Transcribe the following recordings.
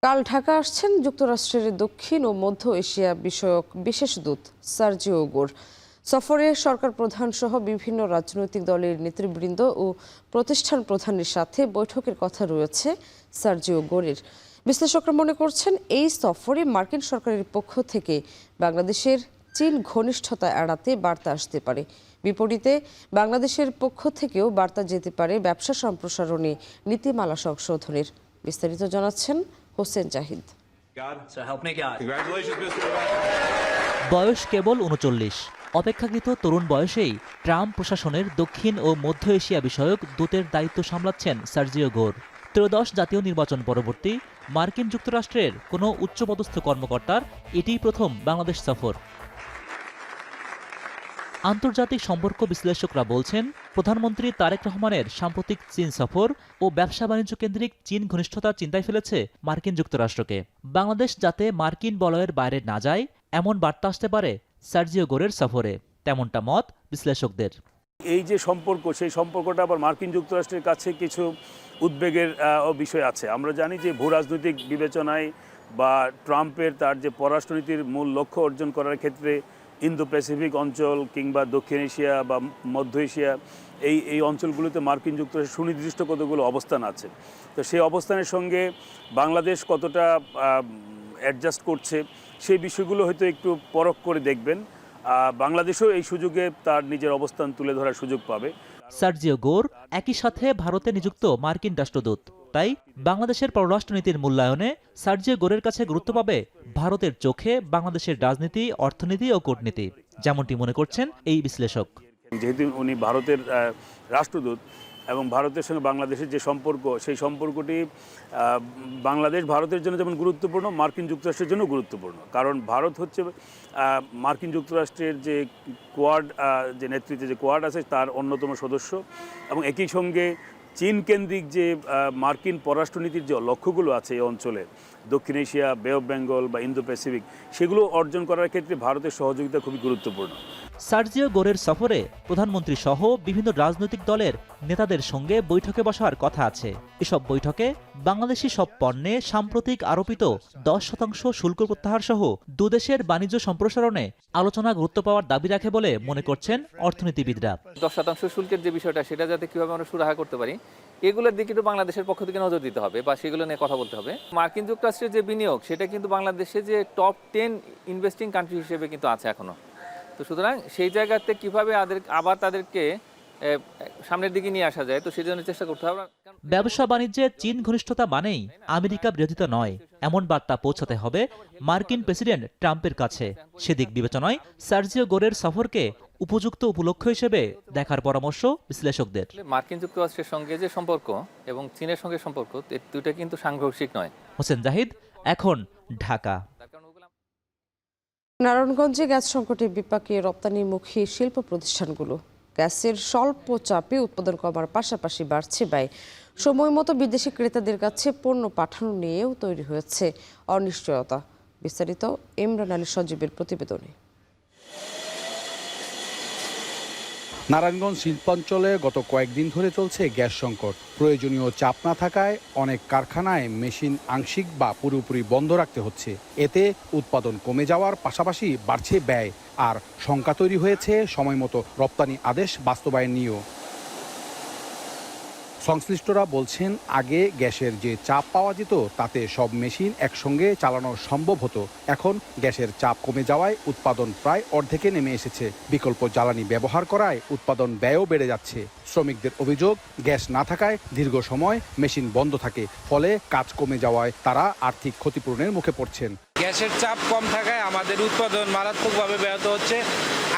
কাল ঢাকা আসছেন যুক্তরাষ্ট্রের দক্ষিণ ও মধ্য এশিয়া বিষয়ক বিশেষ দূত সার্জিও ওগোর। সফরে সরকার প্রধান সহ বিভিন্ন রাজনৈতিক দলের নেতৃবৃন্দ ও প্রতিষ্ঠান প্রধানের সাথে বৈঠকের কথা রয়েছে সার্জিও ওগোরের। বিশ্লেষকরা মনে করছেন এই সফরে মার্কিন সরকারের পক্ষ থেকে বাংলাদেশের চীন ঘনিষ্ঠতা এড়াতে বার্তা আসতে পারে। বিপরীতে বাংলাদেশের পক্ষ থেকেও বার্তা যেতে পারে ব্যবসা সম্প্রসারণে নীতিমালা সংশোধনের। বিস্তারিত জানাচ্ছেন হোসেন জাহিদ। বয়স কেবল ৩৯। অপেক্ষাকৃত তরুণ বয়সেই ট্রাম্প প্রশাসনের দক্ষিণ ও মধ্য এশিয়া বিষয়ক দূতের দায়িত্ব সামলাচ্ছেন সার্জিও গোর। ত্রয়োদশ জাতীয় নির্বাচন পরবর্তী মার্কিন যুক্তরাষ্ট্রের কোনো উচ্চপদস্থ কর্মকর্তার এটিই প্রথম বাংলাদেশ সফর। আন্তর্জাতিক সম্পর্ক বিশ্লেষকরা বলছেন, প্রধানমন্ত্রী তারেক রহমানের সাম্প্রতিক চীন সফর ও ব্যবসা বাণিজ্য কেন্দ্রিক চীন ঘনিষ্ঠতা চিন্তায় ফেলেছে মার্কিন যুক্তরাষ্ট্রকে। বাংলাদেশ যাতে মার্কিন বলয়ের বাইরে না যায়, এমন বার্তা আসতে পারে সার্জিও গোরের সফরে, তেমনটা মত বিশ্লেষকদের। এই যে সম্পর্ক, সেই সম্পর্কটা আবার মার্কিন যুক্তরাষ্ট্রের কাছে কিছু উদ্বেগের বিষয় আছে। আমরা জানি যে ভূ রাজনৈতিক বিবেচনায় বা ট্রাম্পের তার যে পররাষ্ট্রনীতির মূল লক্ষ্য অর্জন করার ক্ষেত্রে ইন্দো প্যাসিফিক অঞ্চল কিংবা দক্ষিণ এশিয়া বা মধ্য এশিয়া এই অঞ্চলগুলোতে মার্কিন যুক্তরাষ্ট্রের সুনির্দিষ্ট কতগুলো অবস্থান আছে। তো সেই অবস্থানের সঙ্গে বাংলাদেশ কতটা অ্যাডজাস্ট করছে সেই বিষয়গুলো হয়তো একটু পরখ করে দেখবেন। বাংলাদেশও এই সুযোগে তার নিজের অবস্থান তুলে ধরার সুযোগ পাবে। সার্জিও গোর একই সাথে ভারতে নিযুক্ত মার্কিন রাষ্ট্রদূত, তাই বাংলাদেশের পররাষ্ট্রনীতির মূল্যায়নে সার্জিও গোরের কাছে গুরুত্ব পাবে ভারতের চোখে বাংলাদেশের রাজনীতি, অর্থনীতি ও কূটনীতি, যেমনটি মনে করছেন এই বিশ্লেষক। যেহেতু উনি ভারতের রাষ্ট্রদূত এবং ভারতের সঙ্গে বাংলাদেশের যে সম্পর্ক, সেই সম্পর্কটি বাংলাদেশ ভারতের জন্য যেমন গুরুত্বপূর্ণ, মার্কিন যুক্তরাষ্ট্রের জন্য গুরুত্বপূর্ণ। কারণ ভারত হচ্ছে মার্কিন যুক্তরাষ্ট্রের যে কোয়াড, যে নেতৃত্বে যে কোয়াড আছে তার অন্যতম সদস্য, এবং একই সঙ্গে চীন কেন্দ্রিক যে মার্কিন পররাষ্ট্রনীতির যে লক্ষ্যগুলো আছে এই অঞ্চলে, দক্ষিণ এশিয়া, বে অফ বেঙ্গল বা ইন্দো প্যাসিফিক, সেগুলো অর্জন করার ক্ষেত্রে ভারতের সহযোগিতা খুবই গুরুত্বপূর্ণ। সার্জিও গোরের সফরে প্রধানমন্ত্রী সহ বিভিন্ন রাজনৈতিক দলের নেতাদের সঙ্গে বৈঠকে বসার কথা আছে। এসব বৈঠকে বাংলাদেশি সব পণ্যে সাম্প্রতিক আরোপিত 10% শুল্ক প্রত্যাহার সহ দুদেশের বাণিজ্য সম্প্রসারণে আলোচনা গুরুত্ব পাওয়ার দাবি রাখে বলে মনে করছেন অর্থনীতিবিদরা। 10% শুল্কের যে বিষয়টা, সেটা যাতে কিভাবে আমরা সুরাহা করতে পারি, এগুলোর দিকে একটু বাংলাদেশের পক্ষ থেকে নজর দিতে হবে বা সেগুলো নিয়ে কথা বলতে হবে। মার্কিন যুক্তরাষ্ট্রের যে বিনিয়োগ, সেটা কিন্তু বাংলাদেশে যে টপ 10 ইনভেস্টিং কান্ট্রি হিসেবে কিন্তু আছে এখনো। তো সুতরাং সেই জায়গাতে কিভাবে আবার তাদেরকে সামনের দিকে নিয়ে আসা যায়, তো সেই জন্য চেষ্টা করতে হবে। ব্যবসা বাণিজ্যে চীন ঘনিষ্ঠতা মানেই আমেরিকা বিরোধিতা নয়, এমন বার্তা পৌঁছাতে হবে মার্কিন প্রেসিডেন্ট ট্রাম্পের কাছে। সেদিক বিবেচনায় সার্জিও গোরের সফরকে উপযুক্ত উপলক্ষ্য হিসেবে দেখার পরামর্শ বিশ্লেষকদের। মার্কিন যুক্তরাষ্ট্রের সঙ্গে যে সম্পর্ক এবং চীনের সঙ্গে সম্পর্ক, দুটো কিন্তু সাংঘর্ষিক নয়। হোসেন জাহিদ, এখন ঢাকা। নারায়ণগঞ্জে গ্যাস সংকটে বিপাকে রপ্তানিমুখী শিল্প প্রতিষ্ঠানগুলো। গ্যাসের স্বল্প চাপে উৎপাদন কমার পাশাপাশি বাড়ছে ব্যয়। সময় মতো বিদেশি ক্রেতাদের কাছে পণ্য পাঠানো নিয়েও তৈরি হয়েছে অনিশ্চয়তা। বিস্তারিত ইমরান আলী সজীবের প্রতিবেদনে। নারায়ণগঞ্জ শিল্পাঞ্চলে গত কয়েকদিন ধরে চলছে গ্যাস সংকট। প্রয়োজনীয় চাপ না থাকায় অনেক কারখানায় মেশিন আংশিক বা পুরোপুরি বন্ধ রাখতে হচ্ছে। এতে উৎপাদন কমে যাওয়ার পাশাপাশি বাড়ছে ব্যয়, আর শঙ্কা তৈরি হয়েছে সময়মতো রপ্তানি আদেশ বাস্তবায়ন নিয়েও। সংশ্লিষ্টরা বলছেন, আগে গ্যাসের যে চাপ পাওয়া যেত তাতে সব মেশিন একসঙ্গে চালানো সম্ভব হতো। এখন গ্যাসের চাপ কমে যাওয়ায় উৎপাদন প্রায় অর্ধেকে নেমে এসেছে। বিকল্প জ্বালানি ব্যবহার করায় উৎপাদন ব্যয়ও বেড়ে যাচ্ছে। শ্রমিকদের অভিযোগ, গ্যাস না থাকায় দীর্ঘ সময় মেশিন বন্ধ থাকে, ফলে কাজ কমে যাওয়ায় তারা আর্থিক ক্ষতিপূরণের মুখে পড়ছেন। গ্যাসের চাপ কম থাকায় আমাদের উৎপাদন মারাত্মকভাবে ব্যাহত হচ্ছে।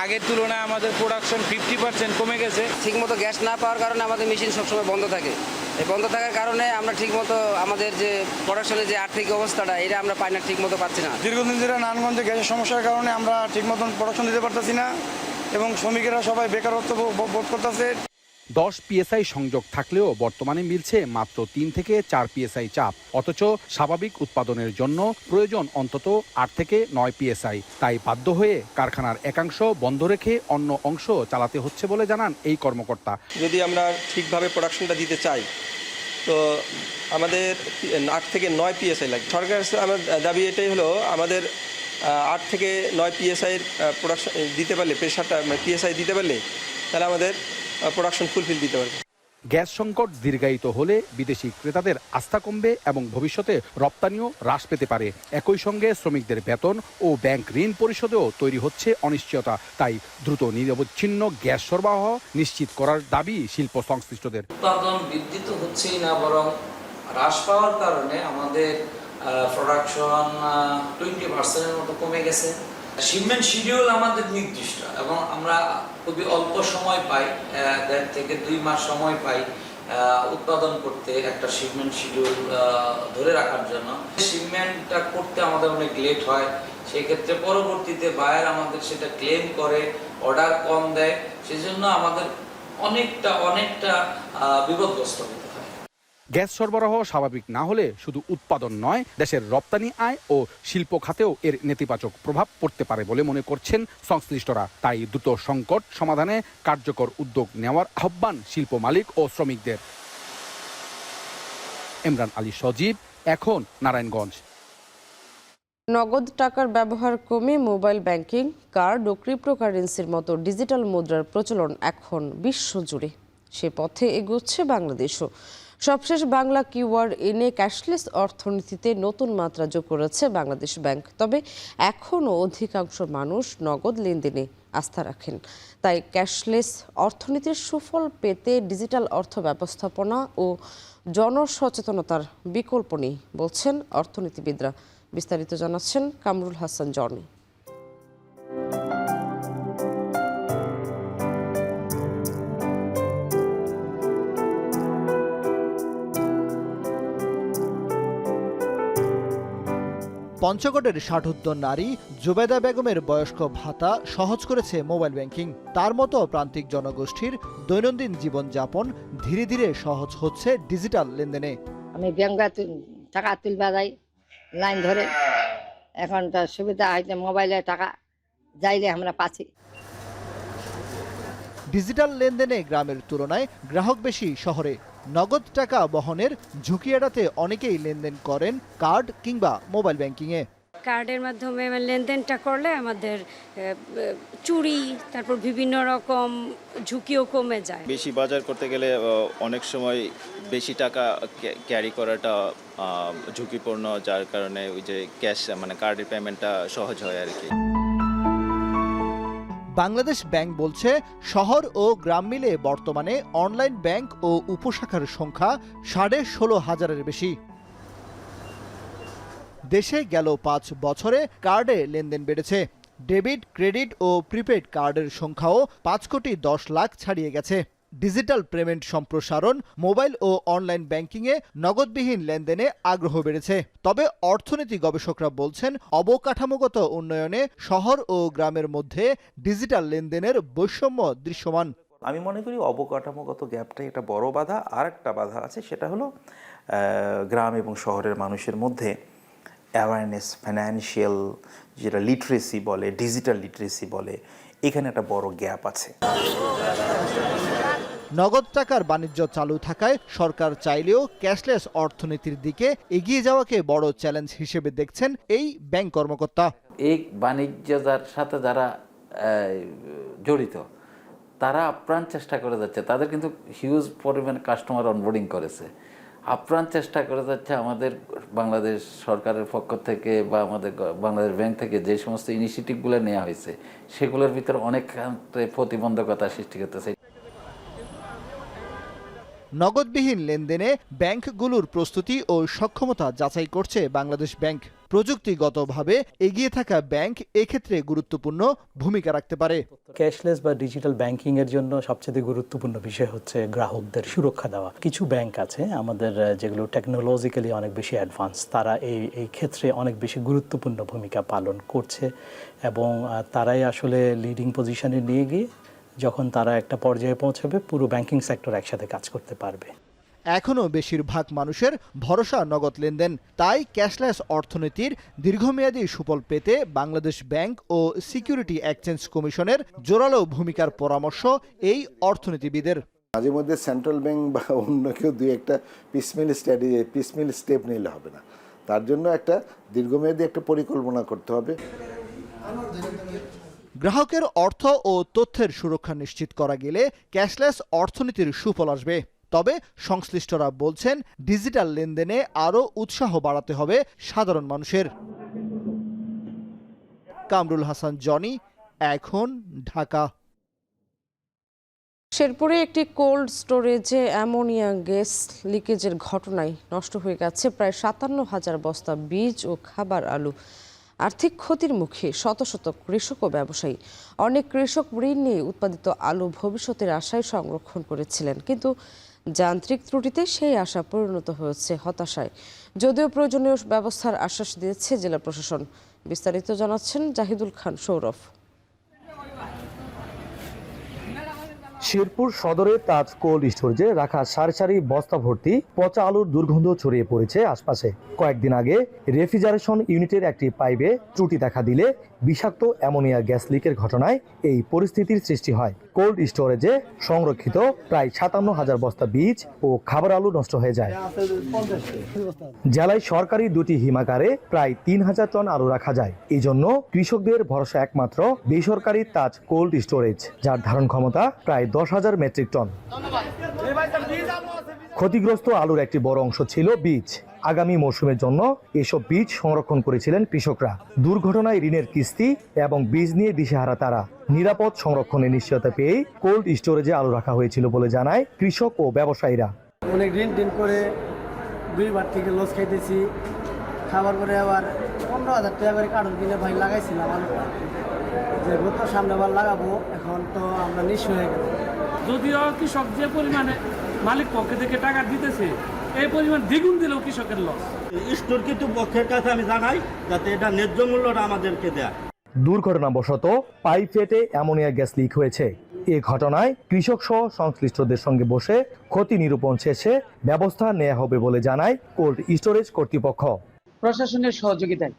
আগের তুলনায় আমাদের প্রোডাকশন 50% কমে গেছে। ঠিকমতো গ্যাস না পাওয়ার কারণে আমাদের মেশিন সবসময় বন্ধ থাকে। এই বন্ধ থাকার কারণে আমরা ঠিকমতো আমাদের যে প্রোডাকশনের যে আর্থিক অবস্থাটা, এটা আমরা পাই না, ঠিকমতো পাচ্ছি না। দীর্ঘদিন ধরে নারায়ণগঞ্জে গ্যাসের সমস্যার কারণে আমরা ঠিকমতো প্রোডাকশন দিতে পারতেছি না এবং শ্রমিকেরা সবাই বেকারত্ব বোধ করতেছে। 10 PSI সংযোগ থাকলেও বর্তমানে মিলছে মাত্র 3 থেকে 4 PSI চাপ। অথচ স্বাভাবিক উৎপাদনের জন্য প্রয়োজন অন্তত 8 থেকে 9 PSI। তাই বাধ্য হয়ে কারখানার একাংশ বন্ধ রেখে অন্য অংশ চালাতে হচ্ছে বলে জানান এই কর্মকর্তা। যদি আমরা ঠিকভাবে প্রোডাকশনটা দিতে চাই, তো আমাদের 8 থেকে 9 PSI লাগে। সরকারের কাছে আমার দাবি এটাই হলো, আমাদের 8 থেকে 9 PSI প্রোডাকশন দিতে পারলে, প্রেশারটা মানে PSI দিতে পারলে তাহলে আমাদের প্রোডাকশন ফুলফিল দিতে পারবে। গ্যাস সংকট দীর্ঘায়িত হলে বিদেশি ক্রেতাদের আস্থা কমবে এবং ভবিষ্যতে রপ্তানিও হ্রাস পেতে পারে। একই সঙ্গে শ্রমিকদের বেতন ও ব্যাংক ঋণ পরিশোধেও তৈরি হচ্ছে অনিশ্চয়তা। তাই দ্রুত নিরবচ্ছিন্ন গ্যাস সরবরাহ নিশ্চিত করার দাবি শিল্প সংশ্লিষ্টদের। উৎপাদন বৃদ্ধি তো হচ্ছেই না, বরং হ্রাস পাওয়ার কারণে আমাদের প্রোডাকশন 20% মতো কমে গেছে। শিপমেন্ট শিডিউল আমাদের নির্দিষ্ট এবং আমরা খুবই অল্প সময় পাই, 1.5 থেকে 2 মাস সময় পাই উৎপাদন করতে, একটা শিপমেন্ট শিডিউল ধরে রাখার জন্য। শিপমেন্টটা করতে আমাদের অনেক লেট হয়, সেই ক্ষেত্রে পরবর্তীতে বায়ার আমাদের সেটা ক্লেম করে, অর্ডার কম দেয়, সেজন্য আমাদের অনেকটা বিপদগ্রস্ত হতে হয়। গ্যাস সরবরাহ স্বাভাবিক না হলে শুধু উৎপাদন নয়, দেশের রপ্তানি আয় ও শিল্প খাতেও এর নেতিবাচক প্রভাব পড়তে পারে বলে মনে করছেন সংশ্লিষ্টরা। তাই দ্রুত সংকট সমাধানে কার্যকর উদ্যোগ নেওয়ার আহ্বান শিল্প মালিক ও শ্রমিকদের। ইমরান আলী সজীব, এখন নারায়ণগঞ্জ। নগদ টাকার ব্যবহার কমে মোবাইল ব্যাংকিং, কার্ড ও ক্রিপ্টোকারেন্সির মতো ডিজিটাল মুদ্রার প্রচলন এখন বিশ্বজুড়ে। সে পথে এগোচ্ছে বাংলাদেশও। সবশেষ বাংলা কিউআর এনে ক্যাশলেস অর্থনীতিতে নতুন মাত্রা যোগ করেছে বাংলাদেশ ব্যাংক। তবে এখনও অধিকাংশ মানুষ নগদ লেনদেনে আস্থা রাখেন। তাই ক্যাশলেস অর্থনীতির সুফল পেতে ডিজিটাল অর্থ ব্যবস্থাপনা ও জনসচেতনতার বিকল্প নেই বলছেন অর্থনীতিবিদরা। বিস্তারিত জানাচ্ছেন কামরুল হাসান জনি। পঞ্চগড়ের 60 নারী জুবেদা বেগমের বয়স্ক ভাতা সহজ করেছে মোবাইল ব্যাংকিং। তার মতো প্রান্তিক জনগোষ্ঠীর দৈনন্দিন জীবনযাপন ধীরে ধীরে সহজ হচ্ছে ডিজিটাল লেনদেনে। আমি ব্যাংকে টাকা তুলবা যাই, লাইন ধরে, এখন তার সুবিধা হয়েছে মোবাইলে টাকা যাইলে আমরা পাচ্ছি। ডিজিটাল লেনদেনে গ্রামের তুলনায় গ্রাহক বেশি শহরে। নগদ টাকা বহনের ঝুঁকি এড়াতে অনেকেই লেনদেন করেন কার্ড কিংবা মোবাইল ব্যাংকিংয়ে। কার্ডের মাধ্যমে লেনদেনটা করলে আমাদের চুরি, তারপর বিভিন্ন রকম ঝুঁকিও কমে যায়। বেশি বাজার করতে গেলে অনেক সময় বেশি টাকা ক্যারি করাটা ঝুঁকিপূর্ণ, যার কারণে ওই যে ক্যাশ মানে কার্ডের পেমেন্টটা সহজ হয় আর কি। বাংলাদেশ ব্যাংক বলছে, শহর ও গ্রাম মিলে বর্তমানে অনলাইন ব্যাংক ও উপশাখার সংখ্যা 16,500-এর বেশি। দেশে গেল 5 বছরে কার্ডে লেনদেন বেড়েছে। ডেবিট, ক্রেডিট ও প্রিপেড কার্ডের সংখ্যাও 5 কোটি 10 লাখ ছাড়িয়ে গেছে। ডিজিটাল পেমেন্ট সম্প্রসারণ, মোবাইল ও অনলাইন ব্যাংকিংয়ে নগদবিহীন লেনদেনে আগ্রহ বেড়েছে। তবে অর্থনীতি গবেষকরা বলছেন, অবকাঠামোগত উন্নয়নে শহর ও গ্রামের মধ্যে ডিজিটাল লেনদেনের বৈষম্য দৃশ্যমান। আমি মনে করি অবকাঠামোগত গ্যাপটাই একটা বড় বাধা। আর একটা বাধা আছে, সেটা হলো গ্রাম এবং শহরের মানুষের মধ্যে অ্যাওয়ারনেস, ফাইন্যান্সিয়াল যেটা লিটারেসি বলে, ডিজিটাল লিটারেসি বলে, এখানে একটা বড় গ্যাপ আছে। নগদ টাকার বাণিজ্য চালু থাকায় সরকার চাইলেও ক্যাশলেস অর্থনীতির দিকে এগিয়ে যাওয়াকে বড় চ্যালেঞ্জ হিসেবে দেখছেন এই ব্যাংক কর্মকর্তা। এই বাণিজ্যের সাথে যারা জড়িত তারা আপ্রাণ চেষ্টা করে যাচ্ছে, তাদের কিন্তু হিউজ পরিমাণ কাস্টমার অনবোর্ডিং করেছে, আপ্রাণ চেষ্টা করে যাচ্ছে। আমাদের বাংলাদেশ সরকারের পক্ষ থেকে বা আমাদের বাংলাদেশ ব্যাংক থেকে যে সমস্ত ইনিশিয়েটিভগুলো নেওয়া হয়েছে সেগুলোর ভিতরে অনেক প্রতিবন্ধকতা সৃষ্টি করতেছে। নগদবিহীন লেনদেনে ব্যাংকগুলোর প্রস্তুতি ও সক্ষমতা যাচাই করছে বাংলাদেশ ব্যাংক। প্রযুক্তিগতভাবে এগিয়ে থাকা ব্যাংক এক্ষেত্রে গুরুত্বপূর্ণ ভূমিকা রাখতে পারে। ক্যাশলেস বা ডিজিটাল ব্যাংকিং এর জন্য সবচেয়ে গুরুত্বপূর্ণ বিষয় হচ্ছে গ্রাহকদের সুরক্ষা দেওয়া। কিছু ব্যাংক আছে আমাদের যেগুলো টেকনোলজিক্যালি অনেক বেশি অ্যাডভান্স, তারা এই ক্ষেত্রে অনেক বেশি গুরুত্বপূর্ণ ভূমিকা পালন করছে এবং তারাই আসলে লিডিং পজিশনে নিয়ে গিয়ে যখন তারা একটা পর্যায়ে পৌঁছাবে পুরো ব্যাংকিং সেক্টর একসাথে কাজ করতে পারবে। এখনও বেশিরভাগ মানুষের ভরসা নগদ লেনদেন। তাই ক্যাশলেস অর্থনীতির দীর্ঘমেয়াদী সুফল পেতে বাংলাদেশ ব্যাংক ও সিকিউরিটি এক্সচেঞ্জ কমিশনের জোরালো ভূমিকার পরামর্শ এই অর্থনীতিবিদের। মাঝে মধ্যে সেন্ট্রাল ব্যাংক বা অন্য কেউ দুই একটা পিসমিল স্টেপ নিলে হবে না, তার জন্য একটা দীর্ঘমেয়াদী একটা পরিকল্পনা করতে হবে। গ্রাহকের অর্থ ও তথ্যের সুরক্ষা নিশ্চিত করা গেলে ক্যাশলেস অর্থনীতির সুফল আসবে। তবে সংশ্লিষ্টরা বলছেন ডিজিটাল লেনদেনে আরও উৎসাহ বাড়াতে হবে সাধারণ মানুষের। কামরুল হাসান জনি, এখন, ঢাকা। শেরপুরে একটি কোল্ড স্টোরেজে অ্যামোনিয়া গ্যাস লিকেজের ঘটনায় নষ্ট হয়ে গেছে প্রায় ৫৭,০০০ বস্তা বীজ ও খাবার আলু। আর্থিক ক্ষতির মুখে শত শত কৃষক ও ব্যবসায়ী। অনেক কৃষক ঋণ নিয়ে উৎপাদিত আলু ভবিষ্যতের আশায় সংরক্ষণ করেছিলেন, কিন্তু যান্ত্রিক ত্রুটিতে সেই আশা পরিণত হয়েছে হতাশায়। যদিও প্রয়োজনীয় ব্যবস্থার আশ্বাস দিয়েছে জেলা প্রশাসন। বিস্তারিত জানাচ্ছেন জাহিদুল খান সৌরভ। শেরপুর সদরের তাজ কোল্ড স্টোরেজে রাখা সারি সারি বস্তা ভর্তি পচা আলুর দুর্গন্ধ ছড়িয়ে পড়েছে আশপাশে। কয়েকদিন আগে রেফ্রিজারেশন ইউনিটের একটি পাইপে ত্রুটি দেখা দিলে বিষাক্ত অ্যামোনিয়া গ্যাস লিকের ঘটনায় এই পরিস্থিতির সৃষ্টি হয়। কোল্ড স্টোরেজে সংরক্ষিত প্রায় ৫৭,০০০ বস্তা বীজ ও খাবার আলু নষ্ট হয়ে যায়। জেলায় সরকারি দুটি হিমাগারে প্রায় ৩,০০০ টন আলু রাখা যায়। এই জন্য কৃষকদের ভরসা একমাত্র বেসরকারি তাজ কোল্ড স্টোরেজ, যার ধারণ ক্ষমতা প্রায় ১০,০০০ মেট্রিক টন। ক্ষতিগ্রস্ত আলুর একটি বড় অংশ ছিল বীজ। আগামী মৌসুমের জন্য এসব বীজ সংরক্ষণ করেছিলেন কৃষকরা। দুর্ঘটনায় ঋণের কিস্তি এবং বীজ নিয়ে দিশেহারা তারা। নিরাপদ সংরক্ষণের নিশ্চয়তা পেয়ে কোল্ড স্টোরেজে আলু রাখা হয়েছিল বলে জানায় কৃষক ও ব্যবসায়ীরা। অনেক ঋণ করে 2বার থেকে লস খাইতেছি। খাবার পরে আবার 15,000 টাকা করে কার্টন কিনে ভাই লাগাইছিলাম আলুটা, যে গত সামনেবার লাগাবো, এখন তো আমরা নিঃস্ব হয়ে গেল। যদিও কৃষক যে পরিমাণে মালিক পক্ষে থেকে টাকা দিতেছে, এই পরিমাণ দ্বিগুণ দিলেও কৃষকের লস। স্টোর কর্তৃপক্ষের কাছে আমি জানাই যাতে এটা ন্যায্য মূল্যটা আমাদেরকে দেয়। দুর্ঘটনাবশত পাইপ ফেটে অ্যামোনিয়া গ্যাস লিক হয়েছে। এ ঘটনায় কৃষক সহ সংশ্লিষ্টদের সঙ্গে বসে ক্ষতি নিরূপণ শেষে ব্যবস্থা নেওয়া হবে বলে জানায় কোল্ড স্টোরেজ কর্তৃপক্ষ। প্রশাসনের সহযোগিতায়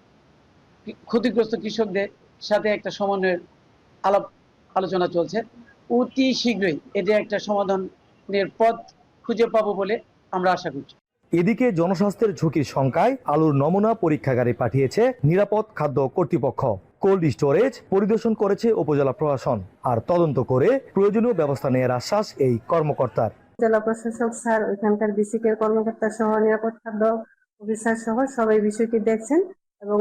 ক্ষতিগ্রস্ত কৃষকদের সাথে একটা সমন্বয়ের আলোচনা চলছে। অতি শীঘ্রই এদের একটা সমাধানের পথ খুঁজে পাবো বলে আমরা আশা করছি। এদিকে জনস্বাস্থ্যের ঝুঁকির শঙ্কায় আলুর নমুনা পরীক্ষাগারে পাঠিয়েছে নিরাপদ খাদ্য কর্তৃপক্ষ। কোল্ড স্টোরেজ পরিদর্শন করেছে উপজেলা প্রশাসন, আর তদন্ত করে প্রয়োজনীয় ব্যবস্থা নেওয়ার আশ্বাস এই কর্মকর্তার। জেলা প্রশাসক স্যার, ওইখানকার বিসিকের কর্মকর্তা সহ নিরাপদ খাদ্য অফিসার সহ সবাই বিষয়টি দেখছেন এবং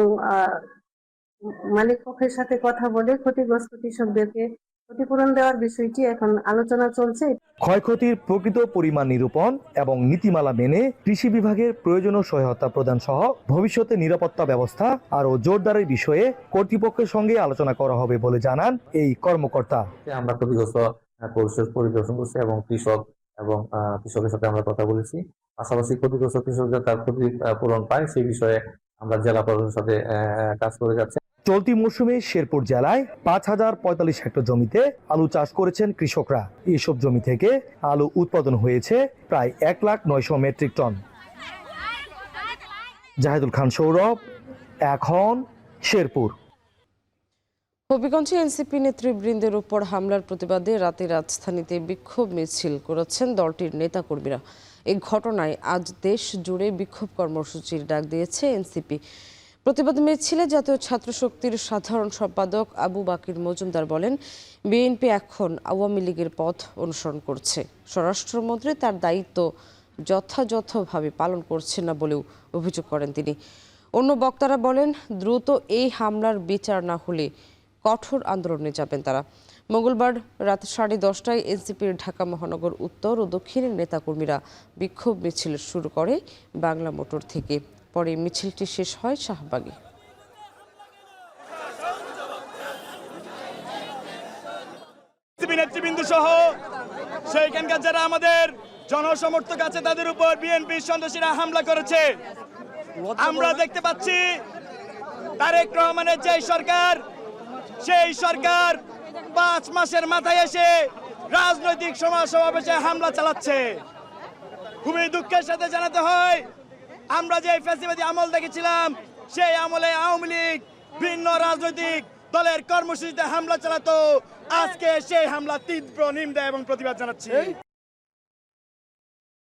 মালিক পক্ষের সাথে কথা বলে ক্ষতিগ্রস্ত কৃষকদেরকে ক্ষতিপূরণ দেওয়ার বিষয়টি এখন আলোচনা চলছে। ক্ষয়ক্ষতির প্রকৃত পরিমাণ নিরূপণ এবং নীতিমালা মেনে কৃষি বিভাগের প্রয়োজনীয় সহায়তা প্রদান সহ ভবিষ্যতে নিরাপত্তা ব্যবস্থা আরও জোরদারের বিষয়ে কর্তৃপক্ষের সঙ্গে আলোচনা করা হবে বলে জানান এই কর্মকর্তা। আমরা ক্ষতিগ্রস্ত পরিদর্শন করছি এবং কৃষকের সাথে আমরা কথা বলেছি। পাশাপাশি ক্ষতিগ্রস্ত কৃষকদের তার ক্ষতি পূরণ পায় সেই বিষয়ে আমরা জেলা প্রশাসনের সাথে কাজ করে যাচ্ছি। চলতি মৌসুমে শেরপুর জেলায় ৫,০৪৫ হেক্টর জমিতে আলু চাষ করেছেন কৃষকরা। এসব জমি থেকে আলু উৎপাদন হয়েছে প্রায় ১,৯০,০০০ মেট্রিক টন। জাহিদুল খান সৌরভ, এখন, শেরপুর। হবিগঞ্জে এনসিপি নেতৃবৃন্দের উপর হামলার প্রতিবাদে রাতে রাজধানীতে বিক্ষোভ মিছিল করেছেন দলটির নেতাকর্মীরা। এই ঘটনায় আজ দেশ জুড়ে বিক্ষোভ কর্মসূচির ডাক দিয়েছে এনসিপি। প্রতিবাদ মিছিলে জাতীয় ছাত্র শক্তির সাধারণ সম্পাদক আবু বাকির মজুমদার বলেন, বিএনপি এখন আওয়ামী লীগের পথ অনুসরণ করছে। স্বরাষ্ট্রমন্ত্রী তার দায়িত্ব যথাযথভাবে পালন করছেন না বলেও অভিযোগ করেন তিনি। অন্য বক্তারা বলেন, দ্রুত এই হামলার বিচার না হলে কঠোর আন্দোলনে যাবেন তারা। মঙ্গলবার রাত 10:30টায় এনসিপির ঢাকা মহানগর উত্তর ও দক্ষিণের নেতাকর্মীরা বিক্ষোভ মিছিল শুরু করে বাংলা মোটর থেকে। পরে মিছিলটি শেষ হয় শাহবাগে। নেতৃবৃন্দ সহ সেইখানকার যারা আমাদের জনসমর্থক আছে তাদের উপর বিএনপি সন্ত্রাসীরা হামলা করেছে। আমরা দেখতে পাচ্ছি তারেক রহমানের যে সরকার, সেই সরকার 5 মাসের মাথায় এসে রাজনৈতিক সমাবেশে হামলা চালাচ্ছে। খুবই দুঃখের সাথে জানাতে হয়, আমরা যে ফ্যাসিবাদী আমল দেখেছিলাম, সেই আমলে আওয়ামী লীগ ভিন্ন রাজনৈতিক দলের কর্মসূচিতে হামলা চালাতো। আজকে সেই হামলা তীব্র নিন্দা এবং প্রতিবাদ জানাচ্ছি।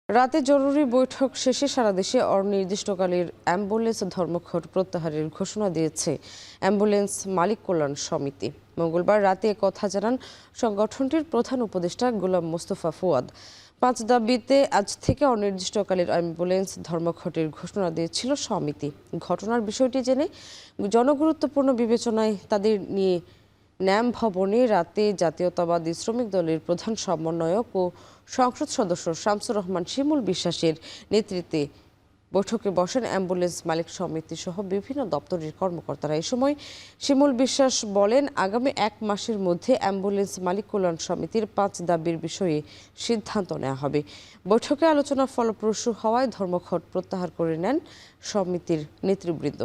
রাতে জরুরি বৈঠক শেষে সারা দেশে অনির্দিষ্টকালের অ্যাম্বুলেন্স ধর্মঘট প্রত্যাহারের ঘোষণা দিয়েছে অ্যাম্বুলেন্স মালিক কল্যাণ সমিতি। মঙ্গলবার রাতে কথা জানান সংগঠনটির প্রধান উপদেষ্টা গোলাম মোস্তফা ফুয়াদ। 5 দাবিতে আজ থেকে অনির্দিষ্টকালের অ্যাম্বুলেন্স ধর্মঘটের ঘোষণা দিয়েছিল সমিতি। ঘটনার বিষয়টি জেনে জনগুরুত্বপূর্ণ বিবেচনায় তাদের নিয়ে ন্যাম ভবনে রাতে জাতীয়তাবাদী শ্রমিক দলের প্রধান সমন্বয়ক ও সংসদ সদস্য শামসুর রহমান শিমুল বিশ্বাসের নেতৃত্বে বৈঠকে বসেন অ্যাম্বুলেন্স মালিক সমিতি সহ বিভিন্ন দপ্তরের কর্মকর্তারা। এই সময় শিমুল বিশ্বাস বলেন, আগামী 1 মাসের মধ্যে অ্যাম্বুলেন্স মালিক কল্যাণ সমিতির 5 দাবির বিষয়ে সিদ্ধান্ত নেওয়া হবে। বৈঠকে আলোচনা ফলপ্রসূ হওয়ায় ধর্মঘট প্রত্যাহার করে নেন সমিতির নেতৃবৃন্দ।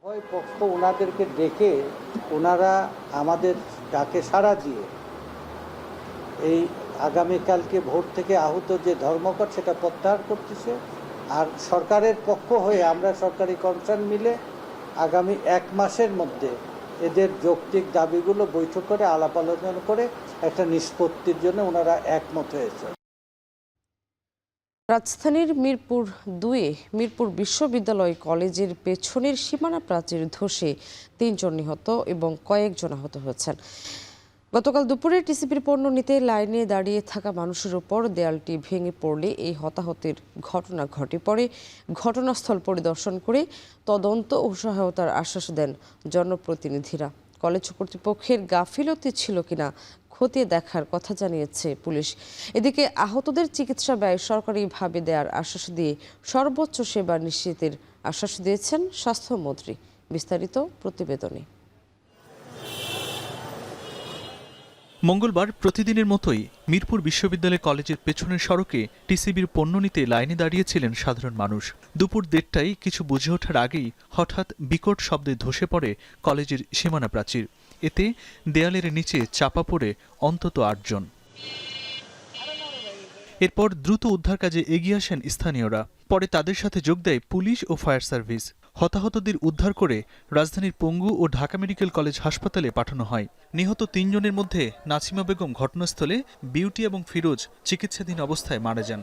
উভয় পক্ষ ওনাদেরকে ডেকে ওনারা আমাদের ডাকে সাড়া দিয়ে এই আগামীকালকে ভোর থেকে আহত যে ধর্মঘট সেটা প্রত্যাহার করতেছে। আর সরকারের পক্ষ হয়ে আমরা সরকারি কনসার্ন মিলে আগামী 1 মাসের মধ্যে এদের যৌক্তিক দাবিগুলো বৈঠক করে আলাপ আলোচনা করে একটা নিষ্পত্তির জন্য ওনারা একমত হয়েছে। রাজধানীর মিরপুর 2-এ মিরপুর বিশ্ববিদ্যালয় কলেজের পেছনের সীমানা প্রাচীর ধসে 3 জন নিহত এবং কয়েকজন আহত হয়েছেন। গতকাল দুপুরে টিসিবির পণ্য নিতে লাইনে দাঁড়িয়ে থাকা মানুষের উপর দেয়ালটি ভেঙে পড়লে এই হতাহতের ঘটনা ঘটে। পরে ঘটনাস্থল পরিদর্শন করে তদন্ত ও সহায়তার আশ্বাস দেন জনপ্রতিনিধিরা। কলেজ কর্তৃপক্ষের গাফিলতি ছিল কিনা খতিয়ে দেখার কথা জানিয়েছে পুলিশ। এদিকে আহতদের চিকিৎসা ব্যয় সরকারিভাবে দেওয়ার আশ্বাস দিয়ে সর্বোচ্চ সেবা নিশ্চিতের আশ্বাস দিয়েছেন স্বাস্থ্যমন্ত্রী। বিস্তারিত প্রতিবেদনে। মঙ্গলবার প্রতিদিনের মতোই মিরপুর বিশ্ববিদ্যালয় কলেজের পেছনের সড়কে টিসিবির পণ্য নিতে লাইনে দাঁড়িয়েছিলেন সাধারণ মানুষ। দুপুর 1:30টায় কিছু বুঝে ওঠার আগেই হঠাৎ বিকট শব্দে ধসে পড়ে কলেজের সীমানা প্রাচীর। এতে দেয়ালের নিচে চাপা পড়ে অন্তত 8 জন। এরপর দ্রুত উদ্ধার কাজে এগিয়ে আসেন স্থানীয়রা। পরে তাদের সাথে যোগ দেয় পুলিশ ও ফায়ার সার্ভিস। হতাহতদের উদ্ধার করে রাজধানীর পঙ্গু ও ঢাকা মেডিকেল কলেজ হাসপাতালে পাঠানো হয়। নিহত 3 জনের মধ্যে নাসিমা বেগম ঘটনাস্থলে, বিউটি এবং ফিরোজ চিকিৎসাধীন অবস্থায় মারা যান।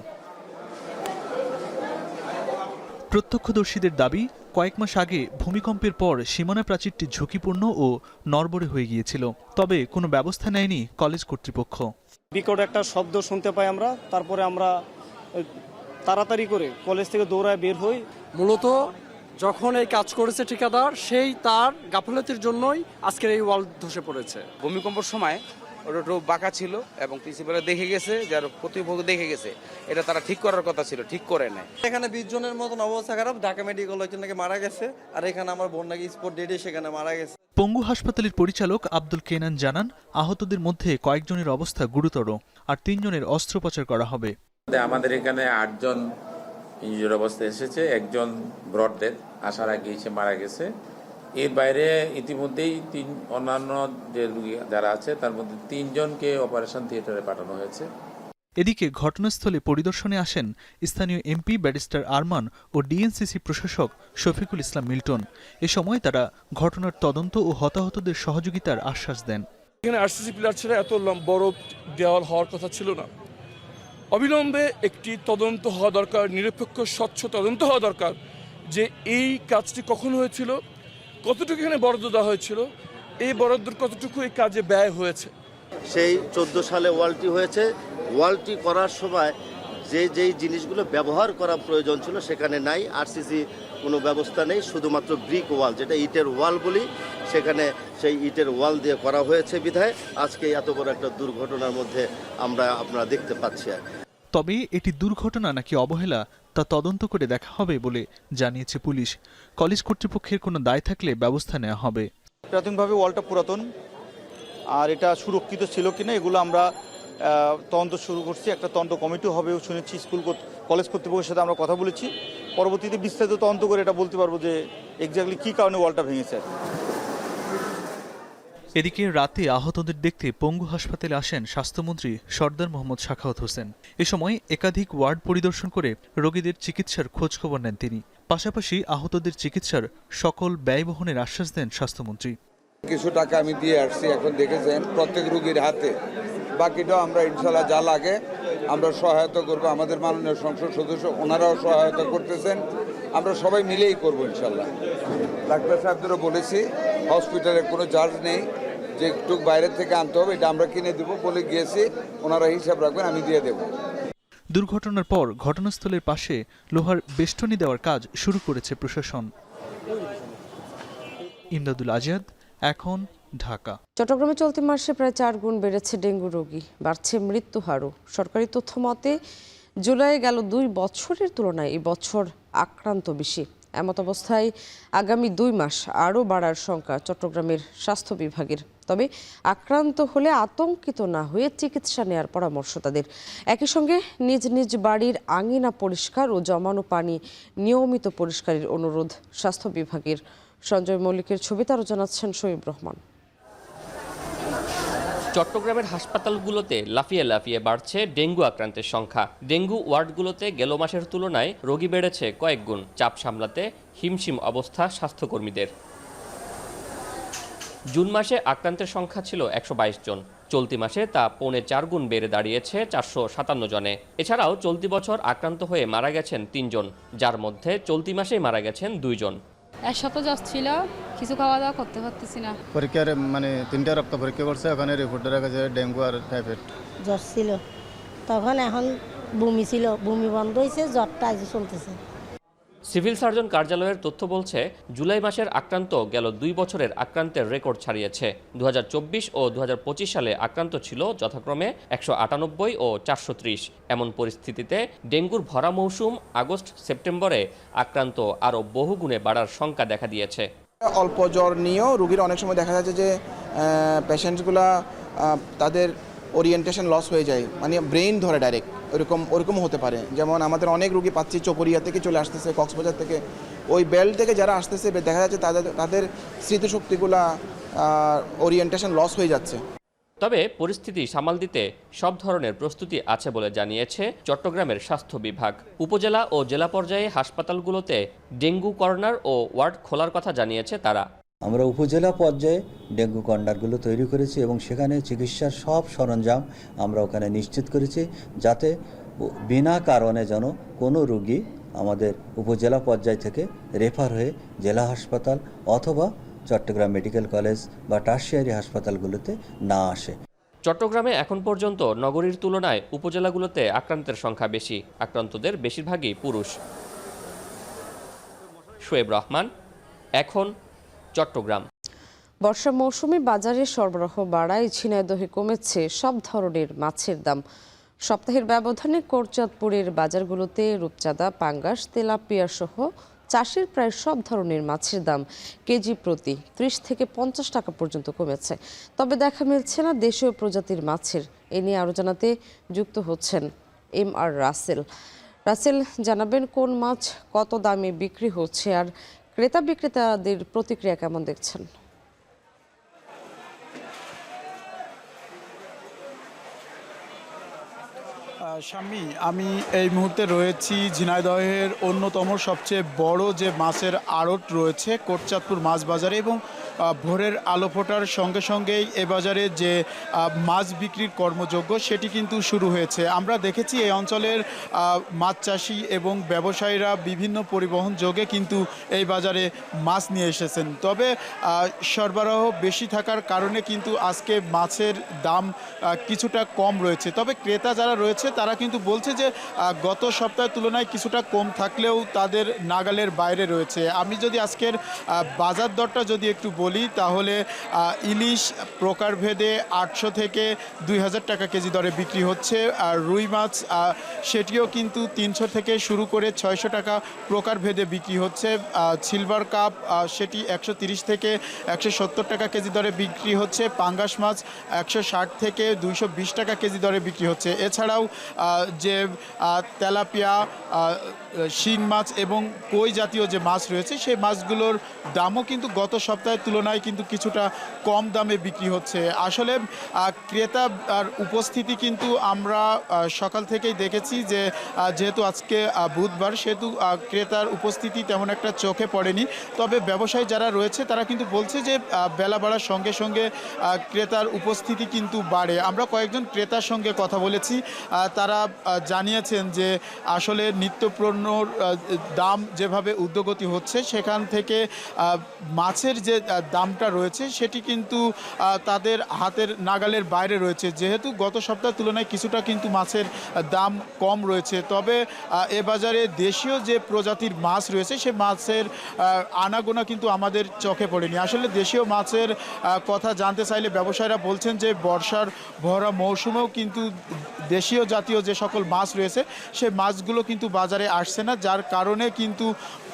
প্রত্যক্ষদর্শীদের দাবি, কয়েক মাস আগে ভূমিকম্পের পর সীমানা প্রাচীরটি ঝুঁকিপূর্ণ ও নড়বড়ে হয়ে গিয়েছিল। তবে কোনো ব্যবস্থা নেয়নি কলেজ কর্তৃপক্ষ। বিকট একটা শব্দ শুনতে পাই আমরা, তারপরে আমরা তাড়াতাড়ি করে কলেজ থেকে দৌড়ায় বের হই। মূলত যখন এই কাজ করেছে ঠিকাদার, সেই তার গাফিলতির জন্যই আজকের এই ওয়াল ধসে পড়েছে। ভূমিকম্পের সময় ওটা একটু বাঁকা ছিল এবং প্রিন্সিপাল দেখে গেছে, যার কর্তৃপক্ষ দেখে গেছে, এটা তারা ঠিক করার কথা ছিল, ঠিক করে নেয়। এখানে 20 জনের মতন অবস্থা খারাপ। ঢাকা মেডিকেল কলেজ নাকি মারা গেছে, আর এখানে আমার বোন নাকি স্পট ডেডে সেখানে মারা গেছে। পঙ্গু হাসপাতালের পরিচালক আব্দুল কেনান জানান, আহতদের মধ্যে কয়েকজনের অবস্থা গুরুতর আর 3 জনের অস্ত্রোপচার করা হবে। আমাদের এখানে 8 জন ইনজুর অবস্থায় এসেছে, একজন ব্রড ডেথ, আসার আগে সে মারা গেছে। এর বাইরে ইতিমধ্যেই অন্যান্য যে রোগী যারা আছে তার মধ্যে 3 জনকে অপারেশন থিয়েটারে পাঠানো হয়েছে। এদিকে ঘটনাস্থলে পরিদর্শনে আসেন স্থানীয় এমপি ব্যারিস্টার আরমান ও ডিএনসিসি প্রশাসক শফিকুল ইসলাম মিল্টন। এ সময় তারা ঘটনার তদন্ত ও হতাহতদের সহযোগিতার আশ্বাস দেন। এখানে আরসিসি পিলার ছাড়া এত বড় দেওয়াল হওয়ার কথা ছিল না। অবিলম্বে একটি তদন্ত হওয়া দরকার, নিরপেক্ষ স্বচ্ছ তদন্ত হওয়া দরকার, যে এই কাজটি কখন হয়েছিল, কতটুকু এখানে বরাদ্দ দেওয়া হয়েছিল, এই বরাদ্দর কতটুকু এই কাজে ব্যয় হয়েছে। সেই 14 সালে ওয়ালটি হয়েছে। ওয়ালটি করার সময় যেই জিনিসগুলো ব্যবহার করা প্রয়োজন ছিল সেখানে নাই। আরসিসি কোনো ব্যবস্থা নেই, শুধুমাত্র ব্রিক ওয়াল, যেটা ইটের ওয়াল বলি, সেখানে সেই ইটের ওয়াল দিয়ে করা হয়েছে বিধায় আজকে এত বড় একটা দুর্ঘটনার মধ্যে আপনারা দেখতে পাচ্ছি। তবে এটি দুর্ঘটনা নাকি অবহেলা তা তদন্ত করে দেখা হবে বলে জানিয়েছে পুলিশ। কলেজ কর্তৃপক্ষের কোনো দায় থাকলে ব্যবস্থা নেওয়া হবে। প্রাথমিকভাবে ওয়ালটা পুরাতন, আর এটা সুরক্ষিত ছিল কিনা এগুলো আমরা তদন্ত শুরু করছি। একটা তদন্ত কমিটি হবেও শুনেছি, কলেজ কর্তৃপক্ষের সাথে আমরা কথা বলেছি। পরবর্তীতে বিস্তারিত তদন্ত করে এটা বলতে পারবো যে এক্স্যাক্টলি কী কারণে ওয়ালটা ভেঙেছে। এদিকে রাতে আহতদের দেখতে পঙ্গু হাসপাতালে আসেন স্বাস্থ্যমন্ত্রী সর্দার মোহাম্মদ সাখাওয়াত হোসেন। এ সময় একাধিক ওয়ার্ড পরিদর্শন করে রোগীদের চিকিৎসার খোঁজখবর নেন তিনি। পাশাপাশি আহতদের চিকিৎসার সকল ব্যয় বহনের আশ্বাস দেন স্বাস্থ্যমন্ত্রী। কিছু টাকা আমি দিয়ে আসছি, এখন দেখেছেন প্রত্যেক রোগীর হাতে, বাকিটাও আমরা ইনশাল্লাহ যা লাগে আমরা সহায়তা করব। আমাদের মাননীয় সংসদ সদস্য ওনারাও সহায়তা করতেছেন, আমরা সবাই মিলেই করব ইনশাল্লাহ। ডাক্তার সাহেবদেরও বলেছি হসপিটালে কোনো চার্জ নেই, যে একটু বাইরের থেকে আনতে হবে এটা আমরা কিনে দেবো বলে গিয়েছি, ওনারা হিসাব রাখবেন, আমি দিয়ে দেবো। দুর্ঘটনার পর ঘটনাস্থলের পাশে লোহার বেষ্টনী দেওয়ার কাজ শুরু করেছে প্রশাসন। ইমদাদুল আজাদ, এখন, ঢাকা। চট্টগ্রামে চলতি মাসে প্রায় 4 গুণ বেড়েছে ডেঙ্গু রোগী, বাড়ছে মৃত্যু হারও। সরকারি তথ্য মতে জুলাই গেল 2 বছরের তুলনায় এই বছর আক্রান্ত বেশি। এমত অবস্থায় আগামী 2 মাস আরও বাড়ার শঙ্কা চট্টগ্রামের স্বাস্থ্য বিভাগের। তবে আক্রান্ত হলে আতঙ্কিত না হয়ে চিকিৎসা নেওয়ার পরামর্শ তাদের। একই সঙ্গে নিজ নিজ বাড়ির আঙিনা পরিষ্কার ও জমানো পানি নিয়মিত পরিষ্কারের অনুরোধ স্বাস্থ্য বিভাগের। সঞ্জয় মল্লিকের ছবিতে আরও জানাচ্ছেন শহীদ রহমান। চট্টগ্রামের হাসপাতালগুলোতে লাফিয়ে লাফিয়ে বাড়ছে ডেঙ্গু আক্রান্তের সংখ্যা। ডেঙ্গু ওয়ার্ডগুলোতে গেল মাসের তুলনায় রোগী বেড়েছে কয়েক গুণ। চাপ সামলাতে হিমশিম অবস্থা স্বাস্থ্যকর্মীদের। জুন মাসে আক্রান্তের সংখ্যা ছিল 122 জন, চলতি মাসে তা 4.25 গুণ বেড়ে দাঁড়িয়েছে 457 জনে। এছাড়াও চলতি বছর আক্রান্ত হয়ে মারা গেছেন 3 জন, যার মধ্যে চলতি মাসেই মারা গেছেন 2 জন। 1 সপ্তাহ জ্বর ছিল, কিছু খাওয়া দাওয়া করতে পারতেছি না। পরীক্ষার 3টা রক্ত পরীক্ষা করছে, ওখানে রিপোর্ট দেখা গেছে ডেঙ্গু আর টাইফয়েড। জ্বর ছিল তখন, এখন বমি ছিল, বমি বন্ধ হয়েছে, জ্বরটা আজ চলতেছে। সিভিল সার্জন কার্যালয়ের তথ্য বলছে জুলাই মাসের আক্রান্ত গেল 2 বছরের আক্রান্তের রেকর্ড ছাড়িয়েছে। 2024 ও 2025 সালে আক্রান্ত ছিল যথাক্রমে 198 ও 430। এমন পরিস্থিতিতে ডেঙ্গুর ভরা মৌসুম আগস্ট সেপ্টেম্বরে আক্রান্ত আরও বহুগুণে বাড়ার শঙ্কা দেখা দিয়েছে। অল্প জ্বর নিয়েও রোগীর অনেক সময় দেখা যাচ্ছে যে পেশেন্টসগুলা তাদের ওরিয়েন্টেশন লস হয়ে যায়, মানে ব্রেন ধরে ডাইরেক্ট, ওরকম হতে পারে। যেমন আমাদের অনেক রোগী পাচ্ছি চকরিয়া থেকে চলে আসতেছে, কক্সবাজার থেকে, ওই বেল্ট থেকে যারা আসতেছে দেখা যাচ্ছে তাদের স্মৃতিশক্তিগুলা ওরিয়েন্টেশন লস হয়ে যাচ্ছে। তবে পরিস্থিতি সামাল দিতে সব ধরনের প্রস্তুতি আছে বলে জানিয়েছে চট্টগ্রামের স্বাস্থ্য বিভাগ। উপজেলা ও জেলা পর্যায়ে হাসপাতালগুলোতে ডেঙ্গু কর্নার ও ওয়ার্ড খোলার কথা জানিয়েছে তারা। আমরা উপজেলা পর্যায়ে ডেঙ্গু কর্নারগুলো তৈরি করেছি এবং সেখানে চিকিৎসার সব সরঞ্জাম আমরা ওখানে নিশ্চিত করেছি, যাতে বিনা কারণে যেন কোনো রোগী আমাদের উপজেলা পর্যায় থেকে রেফার হয়ে জেলা হাসপাতাল অথবা চট্টগ্রাম মেডিকেল কলেজ বা টারশিয়ারি হাসপাতালগুলোতে না আসে। চট্টগ্রামে এখন পর্যন্ত নগরীর তুলনায় উপজেলাগুলোতে আক্রান্তের সংখ্যা বেশি। আক্রান্তদের বেশিরভাগই পুরুষ। শোয়েব রহমান, এখন, চট্টগ্রাম। বর্ষা মৌসুমে বাজারে সরবরাহ বাড়ায় ঝিনাইদহে কমেছে সব ধরনের মাছের দাম। সপ্তাহের ব্যবধানে কোটচাঁদপুরের বাজারগুলোতে রূপচাঁদা, পাঙ্গাস, তেলাপিয়া সহ চাষের প্রায় সব ধরনের মাছের দাম কেজি প্রতি 30 থেকে 50 টাকা পর্যন্ত কমেছে। তবে দেখা মিলছে না দেশীয় প্রজাতির মাছের। এ নিয়ে আরও জানাতে যুক্ত হচ্ছেন MR রাসেল। রাসেল, জানাবেন কোন মাছ কত দামে বিক্রি হচ্ছে আর ক্রেতা বিক্রেতাদের প্রতিক্রিয়া কেমন দেখছেন? শাম্মী, আমি এই মুহূর্তে রয়েছি ঝিনাইদহের অন্যতম সবচেয়ে বড় যে মাছের আড়ত রয়েছে কোটচাঁদপুর মাছ বাজারে, এবং ভোরের আলো ফোটার সঙ্গে সঙ্গেই এ বাজারে যে মাছ বিক্রির কর্মযজ্ঞ সেটি কিন্তু শুরু হয়েছে। আমরা দেখেছি এই অঞ্চলের মাছ চাষি এবং ব্যবসায়ীরা বিভিন্ন পরিবহন যোগে কিন্তু এই বাজারে মাছ নিয়ে এসেছেন। তবে সরবরাহ বেশি থাকার কারণে কিন্তু আজকে মাছের দাম কিছুটা কম রয়েছে। তবে ক্রেতা যারা রয়েছে তারা কিন্তু বলছে যে গত সপ্তাহের তুলনায় কিছুটা কম থাকলেও তাদের নাগালের বাইরে রয়েছে। আমি যদি আজকের বাজার দরটা যদি একটু বলি তাহলে ইলিশ প্রকারভেদে 800 থেকে 2000 টাকা কেজি দরে বিক্রি হচ্ছে। আর রুই মাছ সেটিও কিন্তু 300 থেকে শুরু করে 600 টাকা প্রকারভেদে বিক্রি হচ্ছে। সিলভার কাপ সেটি 130 থেকে 170 টাকা কেজি দরে বিক্রি হচ্ছে। পাঙ্গাস মাছ 160 থেকে 220 টাকা কেজি দরে বিক্রি হচ্ছে। এছাড়াও যে তেলাপিয়া, শিং মাছ এবং কই জাতীয় যে মাছ রয়েছে সেই মাছগুলোর দামও কিন্তু গত সপ্তাহের তুলনায় কিন্তু কিছুটা কম দামে বিক্রি হচ্ছে। আসলে ক্রেতার উপস্থিতি কিন্তু আমরা সকাল থেকেই দেখেছি যে যেহেতু আজকে বুধবার সেহেতু ক্রেতার উপস্থিতি তেমন একটা চোখে পড়েনি। তবে ব্যবসায়ী যারা রয়েছে তারা কিন্তু বলছে যে বেলা বাড়ার সঙ্গে সঙ্গে ক্রেতার উপস্থিতি কিন্তু বাড়ে। আমরা কয়েকজন ক্রেতার সঙ্গে কথা বলেছি, তারা তারা জানিয়েছেন যে আসলে নিত্যপণ্যর দাম যেভাবে ঊর্ধ্বগতি হচ্ছে সেখান থেকে মাছের যে দামটা রয়েছে সেটি কিন্তু তাদের হাতের নাগালের বাইরে রয়েছে। যেহেতু গত সপ্তাহের তুলনায় কিছুটা কিন্তু মাছের দাম কম রয়েছে, তবে এ বাজারে দেশীয় যে প্রজাতির মাছ রয়েছে সে মাছের আনাগোনা কিন্তু আমাদের চোখে পড়েনি। আসলে দেশীয় মাছের কথা জানতে চাইলে ব্যবসায়ীরা বলছেন যে বর্ষার ভরা মৌসুমেও কিন্তু দেশীয় জাতীয় যে সকল মাছ রয়েছে সেই মাছগুলো কিন্তু বাজারে আসছে না, যার কারণে কিন্তু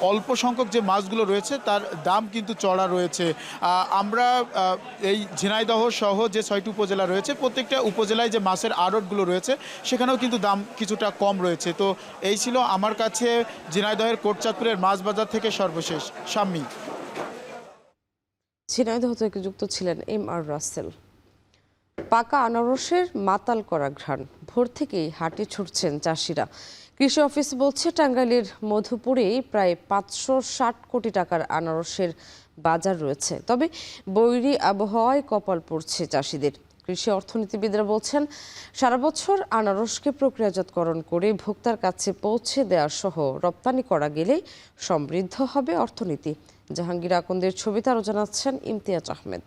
অল্প সংখ্যক যে মাছগুলো রয়েছে তার দাম কিন্তু চড়া রয়েছে। আমরা এই ঝিনাইদহ সহ যে 6টি উপজেলা রয়েছে প্রত্যেকটা উপজেলায় যে মাছের আড়তগুলো রয়েছে সেখানেও কিন্তু দাম কিছুটা কম রয়েছে। তো এই ছিল আমার কাছে ঝিনাইদহের কোটচাঁদপুরের মাছ বাজার থেকে সর্বশেষ। শাম্মী। ঝিনাইদহ থেকে যুক্ত ছিলেন MR রাসেল। পাকা আনারসের মাতাল করা ঘ্রাণ, ভোর থেকেই হাটে ছুটছেন চাষিরা। কৃষি অফিস বলছে টাঙ্গাইলের মধুপুরেই প্রায় 560 কোটি টাকার আনারসের বাজার রয়েছে। তবে বৈরী আবহাওয়ায় কপাল পড়ছে চাষিদের। কৃষি অর্থনীতিবিদরা বলছেন সারা বছর আনারসকে প্রক্রিয়াজাতকরণ করে ভোক্তার কাছে পৌঁছে দেওয়া সহ রপ্তানি করা গেলে সমৃদ্ধ হবে অর্থনীতি। জাহাঙ্গীর আকন্দের ছবিতে আরও জানাচ্ছেন ইমতিয়াজ আহমেদ।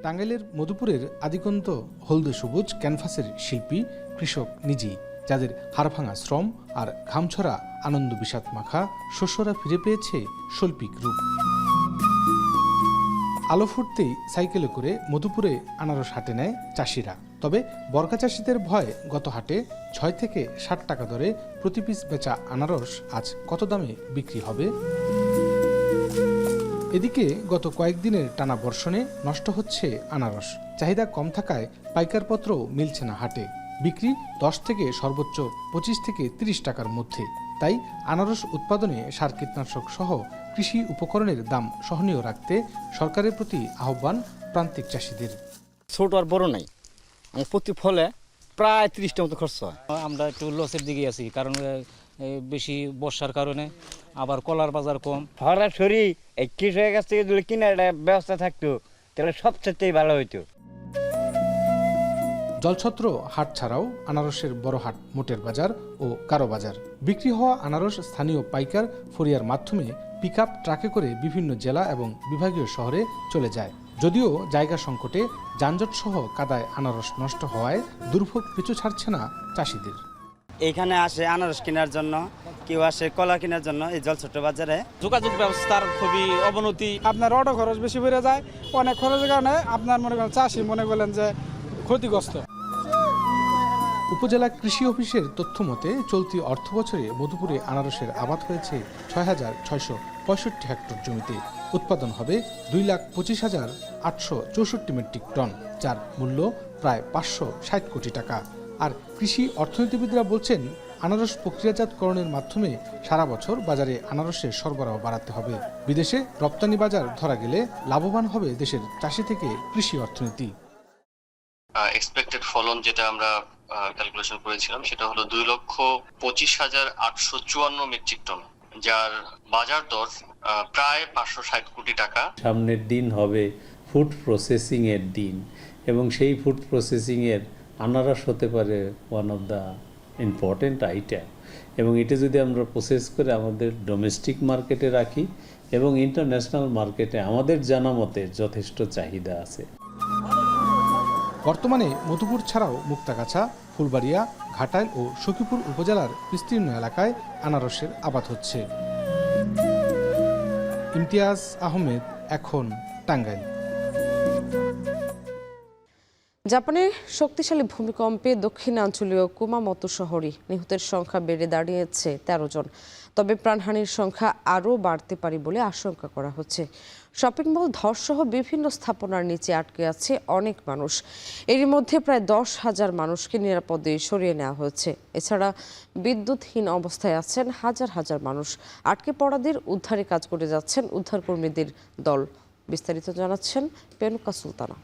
টাঙ্গাইলের মধুপুরের আদিকন্ত হলদে সবুজ ক্যানভাসের শিল্পী কৃষক নিজেই, যাদের হাড়ভাঙা শ্রম আর ঘামছড়া আনন্দ বিষাদ মাখা শস্যরা ফিরে পেয়েছে শৈল্পিক রূপ। আলো ফুটতেই সাইকেলে করে মধুপুরে আনারস হাটে নেয় চাষিরা। তবে বর্গা চাষিদের ভয় গত হাটে 6 থেকে 60 টাকা দরে প্রতি পিস বেচা আনারস আজ কত দামে বিক্রি হবে। এদিকে গত কয়েকদিনের টানা বর্ষণে নষ্ট হচ্ছে আনারস। চাহিদা কম থাকায় পাইকারপত্রও মিলছে না হাটে। বিক্রি 10 থেকে সর্বোচ্চ 25 থেকে 30 টাকার মধ্যে। তাই আনারস উৎপাদনে সার কীটনাশক সহ কৃষি উপকরণের দাম সহনীয় রাখতে সরকারের প্রতি আহ্বান প্রান্তিক চাষিদের। ছোট আর বড় নাই, প্রতি ফলে প্রায় 30টা মতো খরচ হয়। আমরা একটু লসের দিকে আছি, কারণ বেশি বর্ষার কারণে, আবার কলার বাজার কম। সরাসরি এই কৃষকের কাছ থেকে যদি কেনার ব্যবস্থা থাকতো তাহলে সবচেয়ে ভালো হইতো। জলছত্র হাট ছাড়াও আনারসের বড় হাট মোটের বাজার ও কারো বাজার। বিক্রি হওয়া আনারস স্থানীয় পাইকার ফরিয়ার মাধ্যমে পিকআপ ট্রাকে করে বিভিন্ন জেলা এবং বিভাগীয় শহরে চলে যায়। যদিও জায়গা সংকটে যানজট সহ কাদায় আনারস নষ্ট হওয়ায় দুর্ভোগ পিছু ছাড়ছে না চাষিদের। এখানে আসে আনারস কেনার জন্য, কেউ আসে কলা কেনার জন্য এই জলছত্র বাজারে। যোগাযোগ ব্যবস্থার খুবই অবনতি। আপনার অটো খরচ বেশি বেড়ে যায়, অনেক খরচের কারণে আপনার মনে করেন চাষি মনে করলেন যে ক্ষতিগ্রস্ত। উপজেলা কৃষি অফিসের তথ্য মতে চলতি অর্থবছরে মধুপুরে আনারসের আবাদ হয়েছে 6,665 হেক্টর জমিতে। উৎপাদন হবে 2,25,864 মেট্রিক টন, যার মূল্য প্রায় 560 কোটি টাকা। আর কৃষি অর্থনীতিবিদরা বলছেন আনারস প্রক্রিয়াজাতকরণের মাধ্যমে সারা বছর বাজারে আনারসের সরবরাহ বাড়াতে হবে। বিদেশে রপ্তানি বাজার ধরা গেলে লাভবান হবে দেশের চাষি থেকে কৃষি অর্থনীতি। এক্সপেক্টেড ফলন যেটা আমরা ক্যালকুলেশন করেছিলাম সেটা হলো 2,25,854 মেট্রিক টন, যার বাজার দর প্রায় 560 কোটি টাকা। সামনের দিন হবে ফুড প্রসেসিং এর দিন, এবং সেই ফুড প্রসেসিং এর আনারস হতে পারে one of the important item. এবং এটা যদি আমরা প্রসেস করে আমাদের ডোমেস্টিক মার্কেটে রাখি এবং ইন্টারন্যাশনাল মার্কেটে আমাদের জানা মতে যথেষ্ট চাহিদা আছে। বর্তমানে মধুপুর ছাড়াও মুক্তাগাছা, ফুলবাড়িয়া, ঘাটাইল ও সখীপুর উপজেলার বিস্তীর্ণ এলাকায় আনারসের আবাদ হচ্ছে। ইমতিয়াজ আহমেদ, এখন টাঙ্গাইল। জাপানে শক্তিশালী ভূমিকম্পে দক্ষিণাঞ্চলীয় কুমামোতো শহরে নিহতের সংখ্যা বেড়ে দাঁড়িয়েছে 13 জন। তবে প্রাণহানির সংখ্যা আরও বাড়তে পারে বলে আশঙ্কা করা হচ্ছে। শপিং মল ধসসহ বিভিন্ন স্থাপনার নিচে আটকে আছে অনেক মানুষ। এরই মধ্যে প্রায় 10,000 মানুষকে নিরাপদে সরিয়ে নেওয়া হয়েছে। এছাড়া বিদ্যুৎহীন অবস্থায় আছেন হাজার হাজার মানুষ। আটকে পড়াদের উদ্ধারে কাজ করে যাচ্ছেন উদ্ধারকর্মীদের দল। বিস্তারিত জানাচ্ছেন পেনুকা সুলতানা।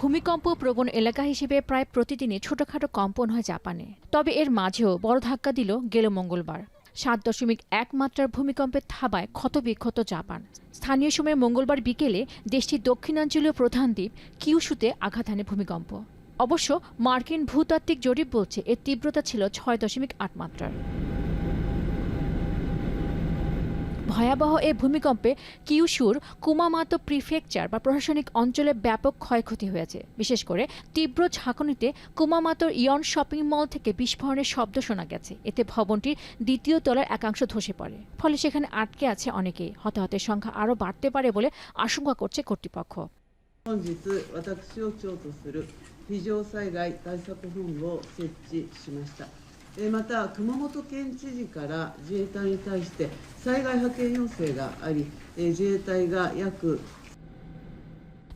ভূমিকম্প প্রবণ এলাকা হিসেবে প্রায় প্রতিদিনই ছোটখাটো কম্পন হয় জাপানে। তবে এর মাঝেও বড় ধাক্কা দিল গেল মঙ্গলবার। 7.1 মাত্রার ভূমিকম্পে থাবায় ক্ষতবিক্ষত জাপান। স্থানীয় সময়ে মঙ্গলবার বিকেলে দেশটির দক্ষিণাঞ্চলীয় প্রধান দ্বীপ কিউশুতে আঘাত হানে ভূমিকম্প। অবশ্য মার্কিন ভূতাত্ত্বিক জরিপ বলছে এর তীব্রতা ছিল 6.8 মাত্রার। ভয়াবহ এই ভূমিকম্পে কিউশুর কুমামাতো প্রিফেকচার বা প্রশাসনিক অঞ্চলে ব্যাপক ক্ষয়ক্ষতি হয়েছে। বিশেষ করে তীব্র ঝাঁকুনিতে কুমামাতোর ইয়ন শপিং মল থেকে বিস্ফোরণের শব্দ শোনা গেছে। এতে ভবনটির দ্বিতীয় তলার একাংশ ধসে পড়ে। ফলে সেখানে আটকে আছে অনেকেই। হতাহতের সংখ্যা আরও বাড়তে পারে বলে আশঙ্কা করছে কর্তৃপক্ষ।また熊本県知事から自衛隊に対して災害派遣要請があり、自衛隊が約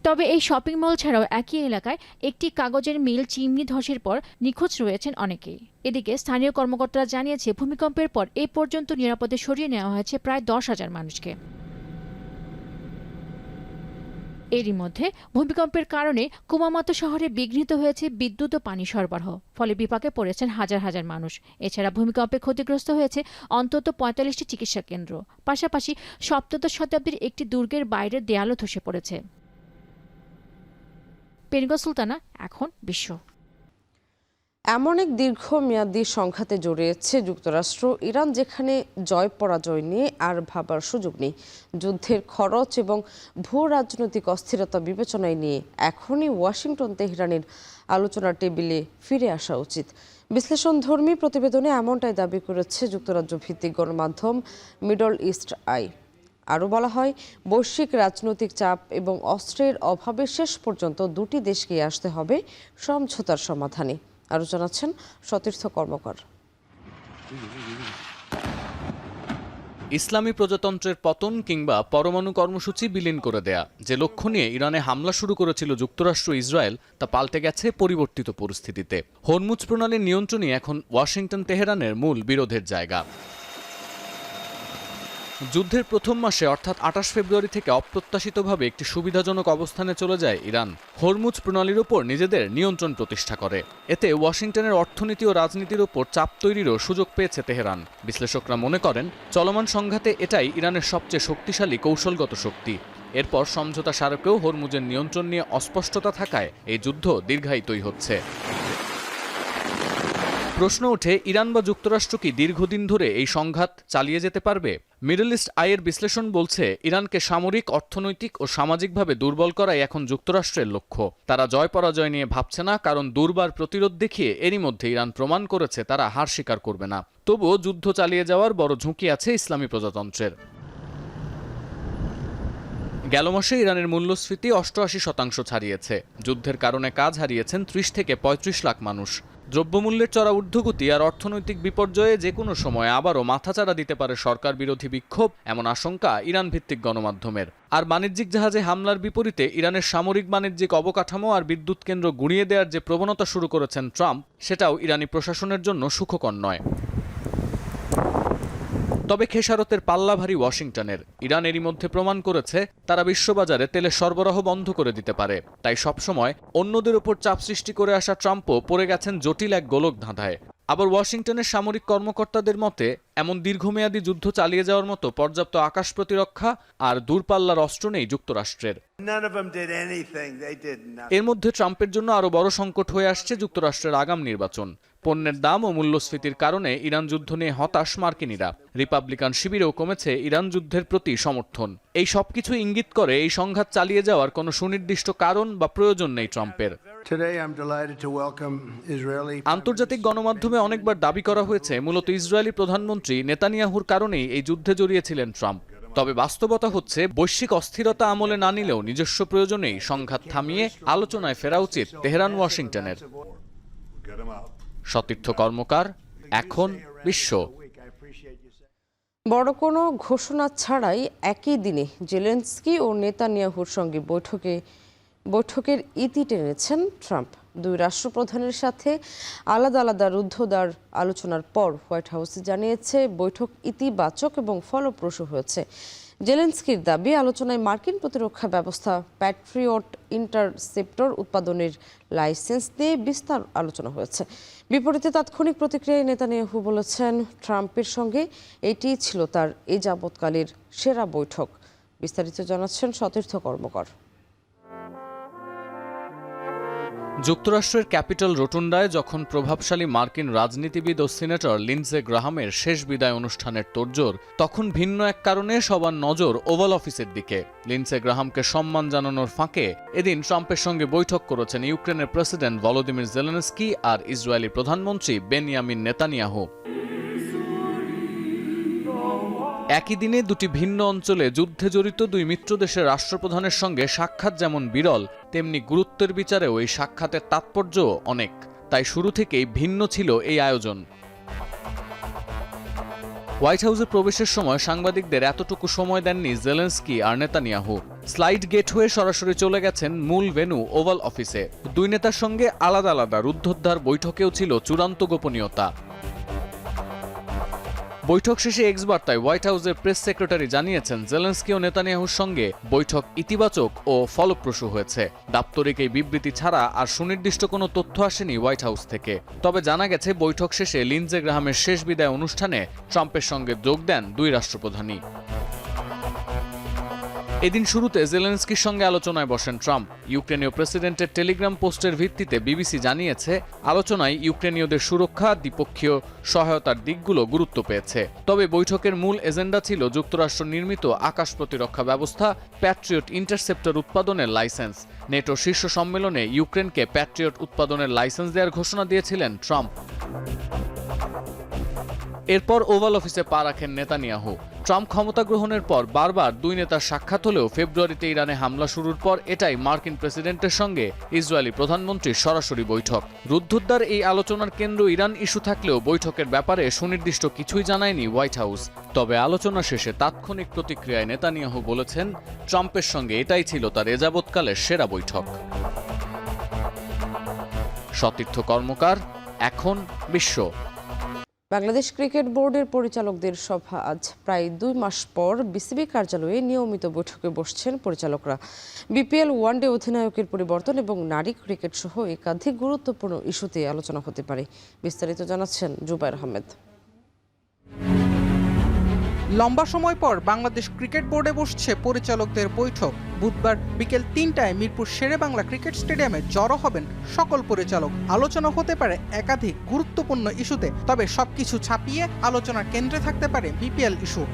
তবে এই শপিং মল ছাড়াও একই এলাকায় একটি কাগজের মিল চিমনি ধসের পর নিখোঁজ রয়েছেন অনেকেই। এদিকে স্থানীয় কর্মকর্তারা জানিয়েছে ভূমিকম্পের পর এ পর্যন্ত নিরাপদে সরিয়ে নেওয়া হয়েছে প্রায় 10,000 মানুষকে। এরই মধ্যে ভূমিকম্পের কারণে কুমামাতো শহরে বিঘ্নিত হয়েছে বিদ্যুৎ ও পানি সরবরাহ। ফলে বিপাকে পড়েছেন হাজার হাজার মানুষ। এছাড়া ভূমিকম্পে ক্ষতিগ্রস্ত হয়েছে অন্তত 45টি চিকিৎসা কেন্দ্র। পাশাপাশি সপ্তদশ শতাব্দীর একটি দুর্গের বাইরের দেয়ালও ধসে পড়েছে। পেরিগো সুলতানা, এখন বিশ্ব। এমন এক দীর্ঘমেয়াদী সংঘাতে জড়িয়েছে যুক্তরাষ্ট্র ইরান, যেখানে জয় পরাজয় নিয়ে আর ভাবার সুযোগ নেই। যুদ্ধের খরচ এবং ভূ রাজনৈতিক অস্থিরতা বিবেচনায় নিয়ে এখনই ওয়াশিংটন তেহরানের আলোচনার টেবিলে ফিরে আসা উচিত। বিশ্লেষণধর্মী প্রতিবেদনে এমনটাই দাবি করেছে যুক্তরাজ্য ভিত্তিক গণমাধ্যম মিডল ইস্ট আই। আরও বলা হয়, বৈশ্বিক রাজনৈতিক চাপ এবং অস্ত্রের অভাবে শেষ পর্যন্ত দুটি দেশকে আসতে হবে সমঝোতার সমাধানে। আরও জানাচ্ছেন সতীর্থ কর্মকার। ইসলামী প্রজাতন্ত্রের পতন কিংবা পরমাণু কর্মসূচি বিলীন করে দেয়া, যে লক্ষ্য নিয়ে ইরানে হামলা শুরু করেছিল যুক্তরাষ্ট্র ইসরায়েল, তা পাল্টে গেছে পরিবর্তিত পরিস্থিতিতে। হরমুজ প্রণালীর নিয়ন্ত্রণই এখন ওয়াশিংটন তেহরানের মূল বিরোধের জায়গা। যুদ্ধের প্রথম মাসে অর্থাৎ 28 ফেব্রুয়ারি থেকে অপ্রত্যাশিতভাবে একটি সুবিধাজনক অবস্থানে চলে যায় ইরান। হরমুজ প্রণালীর ওপর নিজেদের নিয়ন্ত্রণ প্রতিষ্ঠা করে। এতে ওয়াশিংটনের অর্থনীতি ও রাজনীতির ওপর চাপ তৈরিরও সুযোগ পেয়েছে তেহরান। বিশ্লেষকরা মনে করেন, চলমান সংঘাতে এটাই ইরানের সবচেয়ে শক্তিশালী কৌশলগত শক্তি। এরপর সমঝোতা স্মারকেও হরমুজের নিয়ন্ত্রণ নিয়ে অস্পষ্টতা থাকায় এই যুদ্ধ দীর্ঘায়িতই হচ্ছে। প্রশ্ন ওঠে, ইরান বা যুক্তরাষ্ট্র কি দীর্ঘদিন ধরে এই সংঘাত চালিয়ে যেতে পারবে? মিডল ইস্ট আইয়ের বিশ্লেষণ বলছে, ইরানকে সামরিক, অর্থনৈতিক ও সামাজিকভাবে দুর্বল করাই এখন যুক্তরাষ্ট্রের লক্ষ্য। তারা জয় পরাজয় নিয়ে ভাবছে না, কারণ দুর্বার প্রতিরোধ দেখিয়ে এরই মধ্যে ইরান প্রমাণ করেছে তারা হার স্বীকার করবে না। তবুও যুদ্ধ চালিয়ে যাওয়ার বড় ঝুঁকি আছে ইসলামী প্রজাতন্ত্রের। গেল মাসে ইরানের মূল্যস্ফীতি 88% ছাড়িয়েছে। যুদ্ধের কারণে কাজ হারিয়েছেন 30 থেকে 35 লাখ মানুষ। দ্রব্যমূল্যের চড়া ঊর্ধ্বগতি আর অর্থনৈতিক বিপর্যয়ে যে কোনো সময় আবারও মাথাচাড়া দিতে পারে সরকার বিরোধী বিক্ষোভ, এমন আশঙ্কা ইরান ভিত্তিক গণমাধ্যমের। আর বাণিজ্যিক জাহাজে হামলার বিপরীতে ইরানের সামরিক বাণিজ্যিক অবকাঠামো আর বিদ্যুৎ কেন্দ্র গুঁড়িয়ে দেওয়ার যে প্রবণতা শুরু করেছেন ট্রাম্প, সেটাও ইরানি প্রশাসনের জন্য সুখকর নয়। তবে খেসারতের পাল্লা ভারী ওয়াশিংটনের। ইরান এরই মধ্যে প্রমাণ করেছে তারা বিশ্ববাজারে তেলের সরবরাহ বন্ধ করে দিতে পারে। তাই সবসময় অন্যদের উপর চাপ সৃষ্টি করে আসা ট্রাম্পও পড়ে গেছেন জটিল এক গোলক ধাঁধায়। আবার ওয়াশিংটনের সামরিক কর্মকর্তাদের মতে, এমন দীর্ঘমেয়াদী যুদ্ধ চালিয়ে যাওয়ার মতো পর্যাপ্ত আকাশ প্রতিরক্ষা আর দূরপাল্লার অস্ত্র নেই যুক্তরাষ্ট্রের। এর মধ্যে ট্রাম্পের জন্য আরও বড় সংকট হয়ে আসছে যুক্তরাষ্ট্রের আগাম নির্বাচন। পণ্যের দাম ও মূল্যস্ফীতির কারণে ইরান যুদ্ধ নিয়ে হতাশ মার্কিনিরা। রিপাবলিকান শিবিরেও কমেছে ইরান যুদ্ধের প্রতি সমর্থন। এই সবকিছু ইঙ্গিত করে এই সংঘাত চালিয়ে যাওয়ার কোনো সুনির্দিষ্ট কারণ বা প্রয়োজন নেই ট্রাম্পের। আন্তর্জাতিক গণমাধ্যমে অনেকবার দাবি করা হয়েছে, মূলত ইসরায়েলি প্রধানমন্ত্রী নেতানিয়াহুর কারণেই এই যুদ্ধে জড়িয়েছিলেন ট্রাম্প। তবে বাস্তবতা হচ্ছে, বৈশ্বিক অস্থিরতা আমলে না নিলেও নিজস্ব প্রয়োজনেই সংঘাত থামিয়ে আলোচনায় ফেরা উচিত তেহরান ওয়াশিংটনের। সতীর্থ কর্মকার, এখন বিশ্ব। বড় কোনো ঘোষণা ছাড়াই একই দিনে জেলেনস্কি ও নেতানিয়াহুর সঙ্গে বৈঠকের ইতি টেনেছেন ট্রাম্প। দুই রাষ্ট্রপ্রধানের সাথে আলাদা আলাদা রুদ্ধদ্বার আলোচনার পর হোয়াইট হাউস জানিয়েছে বৈঠক ইতিবাচক এবং ফলপ্রসূ হয়েছে। জেলেনস্কির দাবি, আলোচনায় মার্কিন প্রতিরক্ষা ব্যবস্থা প্যাট্রিয়ট ইন্টারসেপ্টর উৎপাদনের লাইসেন্স নিয়ে বিস্তার আলোচনা হয়েছে। বিপরীতে তাৎক্ষণিক প্রতিক্রিয়ায় নেতানিয়াহু বলেছেন, ট্রাম্পের সঙ্গে এটিই ছিল তার এ যাবৎকালের সেরা বৈঠক। বিস্তারিত জানাচ্ছেন সতীর্থ কর্মকার। যুক্তরাষ্ট্রের ক্যাপিটল রোটুন্ডায় যখন প্রভাবশালী মার্কিন রাজনীতিবিদ ও সিনেটর লিন্ডসে গ্রাহামের শেষ বিদায় অনুষ্ঠানের তোড়জোড়, তখন ভিন্ন এক কারণে সবার নজর ওভাল অফিসের দিকে। লিন্ডসে গ্রাহামকে সম্মান জানানোর ফাঁকে এদিন ট্রাম্পের সঙ্গে বৈঠক করেছেন ইউক্রেনের প্রেসিডেন্ট ভলোদিমির জেলেনস্কি আর ইসরায়েলি প্রধানমন্ত্রী বেনিয়ামিন নেতানিয়াহু। একই দিনে দুটি ভিন্ন অঞ্চলে যুদ্ধে জড়িত দুই মিত্রদেশের রাষ্ট্রপ্রধানের সঙ্গে সাক্ষাৎ যেমন বিরল, তেমনি গুরুত্বের বিচারেও এই সাক্ষাতের তাৎপর্যও অনেক। তাই শুরু থেকেই ভিন্ন ছিল এই আয়োজন। হোয়াইট হাউসে প্রবেশের সময় সাংবাদিকদের এতটুকু সময় দেননি জেলেনস্কি আর নেতানিয়াহু। স্লাইড গেট হয়ে সরাসরি চলে গেছেন মূল ভেন্যু ওভাল অফিসে। দুই নেতার সঙ্গে আলাদা আলাদা রুদ্ধদ্বার বৈঠকেও ছিল চূড়ান্ত গোপনীয়তা। বৈঠক শেষে এক্স বার্তায় হোয়াইট হাউসের প্রেস সেক্রেটারি জানিয়েছেন, জেলেনস্কি ও নেতানিয়াহুর সঙ্গে বৈঠক ইতিবাচক ও ফলপ্রসূ হয়েছে। দাপ্তরিক এই বিবৃতি ছাড়া আর সুনির্দিষ্ট কোনো তথ্য আসেনি হোয়াইট হাউস থেকে। তবে জানা গেছে বৈঠক শেষে লিন্ডসে গ্রাহামের শেষ বিদায় অনুষ্ঠানে ট্রাম্পের সঙ্গে যোগ দেন দুই রাষ্ট্রপ্রধানই। এদিন শুরুতে জেলেনস্কির সঙ্গে আলোচনায় বসেন ট্রাম্প। ইউক্রেনীয় প্রেসিডেন্টের টেলিগ্রাম পোস্টের ভিত্তিতে বিবিসি জানিয়েছে, আলোচনায় ইউক্রেনীয়দের সুরক্ষা, দ্বিপক্ষীয় সহায়তার দিকগুলো গুরুত্ব পেয়েছে। তবে বৈঠকের মূল এজেন্ডা ছিল যুক্তরাষ্ট্র নির্মিত আকাশ প্রতিরক্ষা ব্যবস্থা প্যাট্রিয়ট ইন্টারসেপ্টর উৎপাদনের লাইসেন্স। নেটো শীর্ষ সম্মেলনে ইউক্রেনকে প্যাট্রিয়ট উৎপাদনের লাইসেন্স দেওয়ার ঘোষণা দিয়েছিলেন ট্রাম্প। এরপর ওভাল অফিসে পা রাখেন নেতানিয়াহু। ট্রাম্প ক্ষমতা গ্রহণের পর বারবার দুই নেতার সাক্ষাৎ হলেও ফেব্রুয়ারিতে ইরানে হামলা শুরুর পর এটাই মার্কিন প্রেসিডেন্টের সঙ্গে ইসরায়েলি প্রধানমন্ত্রীর সরাসরি বৈঠক। রুদ্ধদ্বার এই আলোচনার কেন্দ্র ইরান ইস্যু থাকলেও বৈঠকের ব্যাপারে সুনির্দিষ্ট কিছুই জানায়নি হোয়াইট হাউস। তবে আলোচনা শেষে তাৎক্ষণিক প্রতিক্রিয়ায় নেতানিয়াহু বলেছেন, ট্রাম্পের সঙ্গে এটাই ছিল তার এ যাবৎকালের সেরা বৈঠক। সতীর্থ কর্মকার, এখন বিশ্ব। বাংলাদেশ ক্রিকেট বোর্ডের পরিচালকদের সভা আজ প্রায় 2 মাস পর বিসিবি কার্যালয়ে নিয়মিত বৈঠকে বসছেন পরিচালকরা। বিপিএল ওয়ানডে অধিনায়কের পরিবর্তন এবং নারী ক্রিকেট সহ একাধিক গুরুত্বপূর্ণ ইস্যুতে আলোচনা হতে পারে। বিস্তারিত জানাচ্ছেন জুবায়ের আহমেদ। লম্বা সময় পর বাংলাদেশ ক্রিকেট বোর্ডে বসছে পরিচালকদের বৈঠক। বুধবার বিকেল 3টায় মিরপুর শেরেবাংলা ক্রিকেট স্টেডিয়ামে জড়ো হবেন সকল পরিচালক। আলোচনা হতে পারে একাধিক গুরুত্বপূর্ণ ইস্যুতে, তবে সবকিছু ছাপিয়ে আলোচনার কেন্দ্রে থাকতে পারে বিপিএল ইস্যু।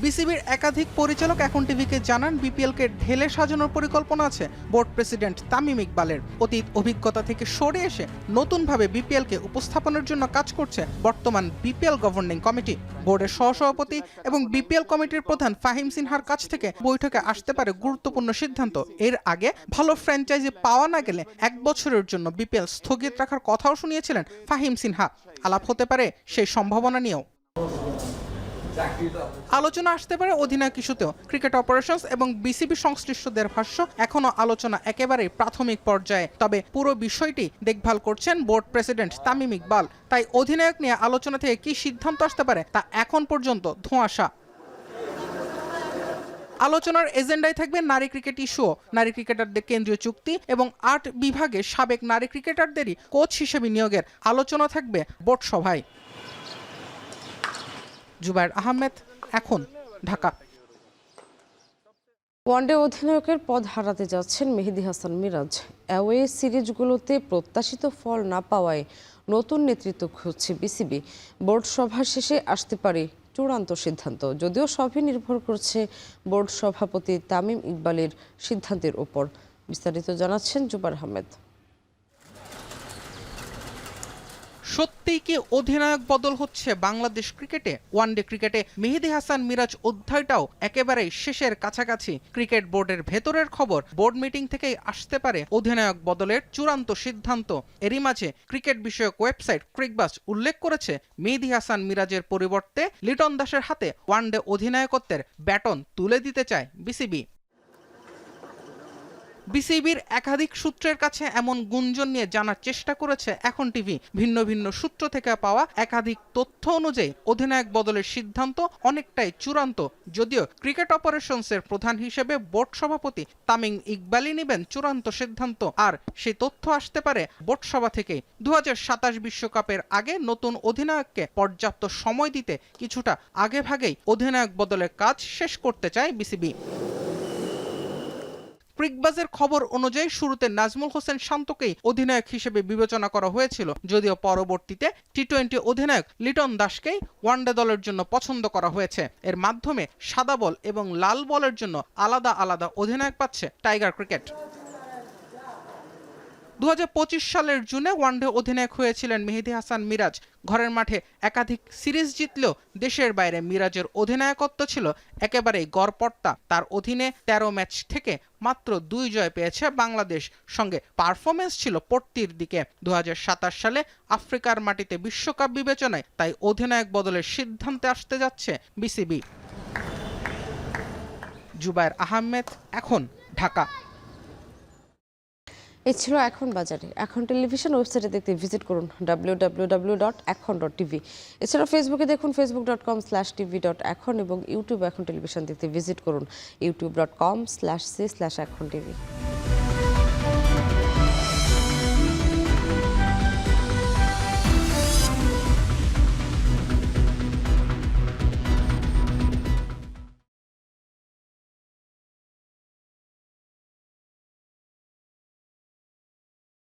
বিসিবির একাধিক পরিচালক এখন টিভিকে জানান, বিপিএলকে ঢেলে সাজানোর পরিকল্পনা আছে বোর্ড প্রেসিডেন্ট তামিম ইকবালের। অতীত অভিজ্ঞতা থেকে সরে এসে নতুনভাবে বিপিএলকে উপস্থাপনের জন্য কাজ করছে বর্তমান বিপিএল গভর্নিং কমিটি। বোর্ডের সহসভাপতি এবং বিপিএল কমিটির প্রধান ফাহিম সিনহার কাছ থেকে বৈঠকে আসতে পারে গুরুত্বপূর্ণ সিদ্ধান্ত। এর আগে ভালো ফ্র্যাঞ্চাইজি পাওয়া না গেলে 1 বছরের জন্য বিপিএল স্থগিত রাখার কথাও শুনিয়েছিলেন ফাহিম সিনহা। আলাপ হতে পারে সেই সম্ভাবনা নিয়েও। আলোচনা আসতে পারে অধিনায়ক ইস্যুতেও। ক্রিকেট অপারেশনস এবং বিসিবি সংশ্লিষ্টদের ভাষ্য, এখনো আলোচনা একেবারেই প্রাথমিক পর্যায়ে। তবে পুরো বিষয়টি দেখভাল করছেন বোর্ড প্রেসিডেন্ট তামিম ইকবাল। তাই অধিনায়ক নিয়ে আলোচনা থেকে কি সিদ্ধান্ত আসতে পারে তা এখন পর্যন্ত ধোঁয়াশা। আলোচনার এজেন্ডায় থাকবে নারী ক্রিকেট ইস্যু, নারী ক্রিকেটারদের কেন্দ্রীয় চুক্তি এবং 8 বিভাগে সাবেক নারী ক্রিকেটারদেরই কোচ হিসেবে নিয়োগের আলোচনা থাকবে বোর্ড সভায়। জুবায়ের আহমেদ, এখন, ঢাকা। ওয়ানডে অধিনায়কের পদ হারাতে যাচ্ছেন মেহেদী হাসান মিরাজ। অ্যাওয়ে সিরিজগুলোতে প্রত্যাশিত ফল না পাওয়ায় নতুন নেতৃত্ব খুঁজছে বিসিবি। বোর্ড সভা শেষে আসতে পারে চূড়ান্ত সিদ্ধান্ত, যদিও সবই নির্ভর করছে বোর্ড সভাপতি তামিম ইকবালের সিদ্ধান্তের ওপর। বিস্তারিত জানাচ্ছেন জুবায়ের আহমেদ। সত্যিই কি অধিনায়ক বদল হচ্ছে বাংলাদেশ ক্রিকেটে? ওয়ানডে ক্রিকেটে মেহেদী হাসান মিরাজ অধ্যায়টাও একেবারেই শেষের কাছাকাছি। ক্রিকেট বোর্ডের ভেতরের খবর, বোর্ড মিটিং থেকেই আসতে পারে অধিনায়ক বদলের চূড়ান্ত সিদ্ধান্ত। এরই মাঝে ক্রিকেট বিষয়ক ওয়েবসাইট ক্রিকবাস উল্লেখ করেছে, মেহেদী হাসান মিরাজের পরিবর্তে লিটন দাসের হাতে ওয়ানডে অধিনায়কত্বের ব্যাটন তুলে দিতে চায় বিসিবি। বিসিবির একাধিক সূত্রের কাছে এমন গুঞ্জন নিয়ে জানার চেষ্টা করেছে এখন টিভি। ভিন্ন ভিন্ন সূত্র থেকে পাওয়া একাধিক তথ্য অনুযায়ী অধিনায়ক বদলের সিদ্ধান্ত অনেকটাই চূড়ান্ত, যদিও ক্রিকেট অপারেশনসের প্রধান হিসেবে বোর্ড সভাপতি তামিম ইকবালই নেবেন চূড়ান্ত সিদ্ধান্ত। আর সেই তথ্য আসতে পারে বোর্ড সভা থেকে। 2027 বিশ্বকাপের আগে নতুন অধিনায়ককে পর্যাপ্ত সময় দিতে কিছুটা আগেভাগেই অধিনায়ক বদলের কাজ শেষ করতে চায় বিসিবি। ক্রিকবাজের খবর অনুযায়ী শুরুতে নাজমুল হোসেন শান্তকেই অধিনায়ক হিসেবে বিবেচনা করা হয়েছিল, যদিও পরবর্তীতে টি-20 অধিনায়ক লিটন দাসকেই ওয়ানডে দলের জন্য পছন্দ করা হয়েছে। এর মাধ্যমে সাদা বল এবং লাল বলের জন্য আলাদা আলাদা অধিনায়ক পাচ্ছে টাইগার ক্রিকেট। 2025 সালের জুনে ওয়ানডে অধিনায়ক হয়েছিলেন মেহেদী হাসান মিরাজ। ঘরের মাঠে একাধিক সিরিজ জিতলেও দেশের বাইরে মিরাজের অধিনায়কত্ব ছিল একেবারেই গড়পড়তা। তার অধীনে 13 ম্যাচ থেকে মাত্র 2 জয় পেয়েছে বাংলাদেশ, সঙ্গে পারফরমেন্স ছিল পড়তির দিকে। 2027 সালে আফ্রিকার মাটিতে বিশ্বকাপ বিবেচনায় তাই অধিনায়ক বদলের সিদ্ধান্তে আসতে যাচ্ছে বিসিবি। জুবায়ের আহমেদ, এখন, ঢাকা। এই ছিল এখন বাজারে। এখন টেলিভিশন ওয়েবসাইটে দেখতে ভিজিট করুন www.ekhon.tv। এছাড়া ফেসবুকে দেখুন facebook.com/tv.ekhon এবং ইউটিউব এখন টেলিভিশন দেখতে ভিজিট করুন youtube.com/c/ekhon tv।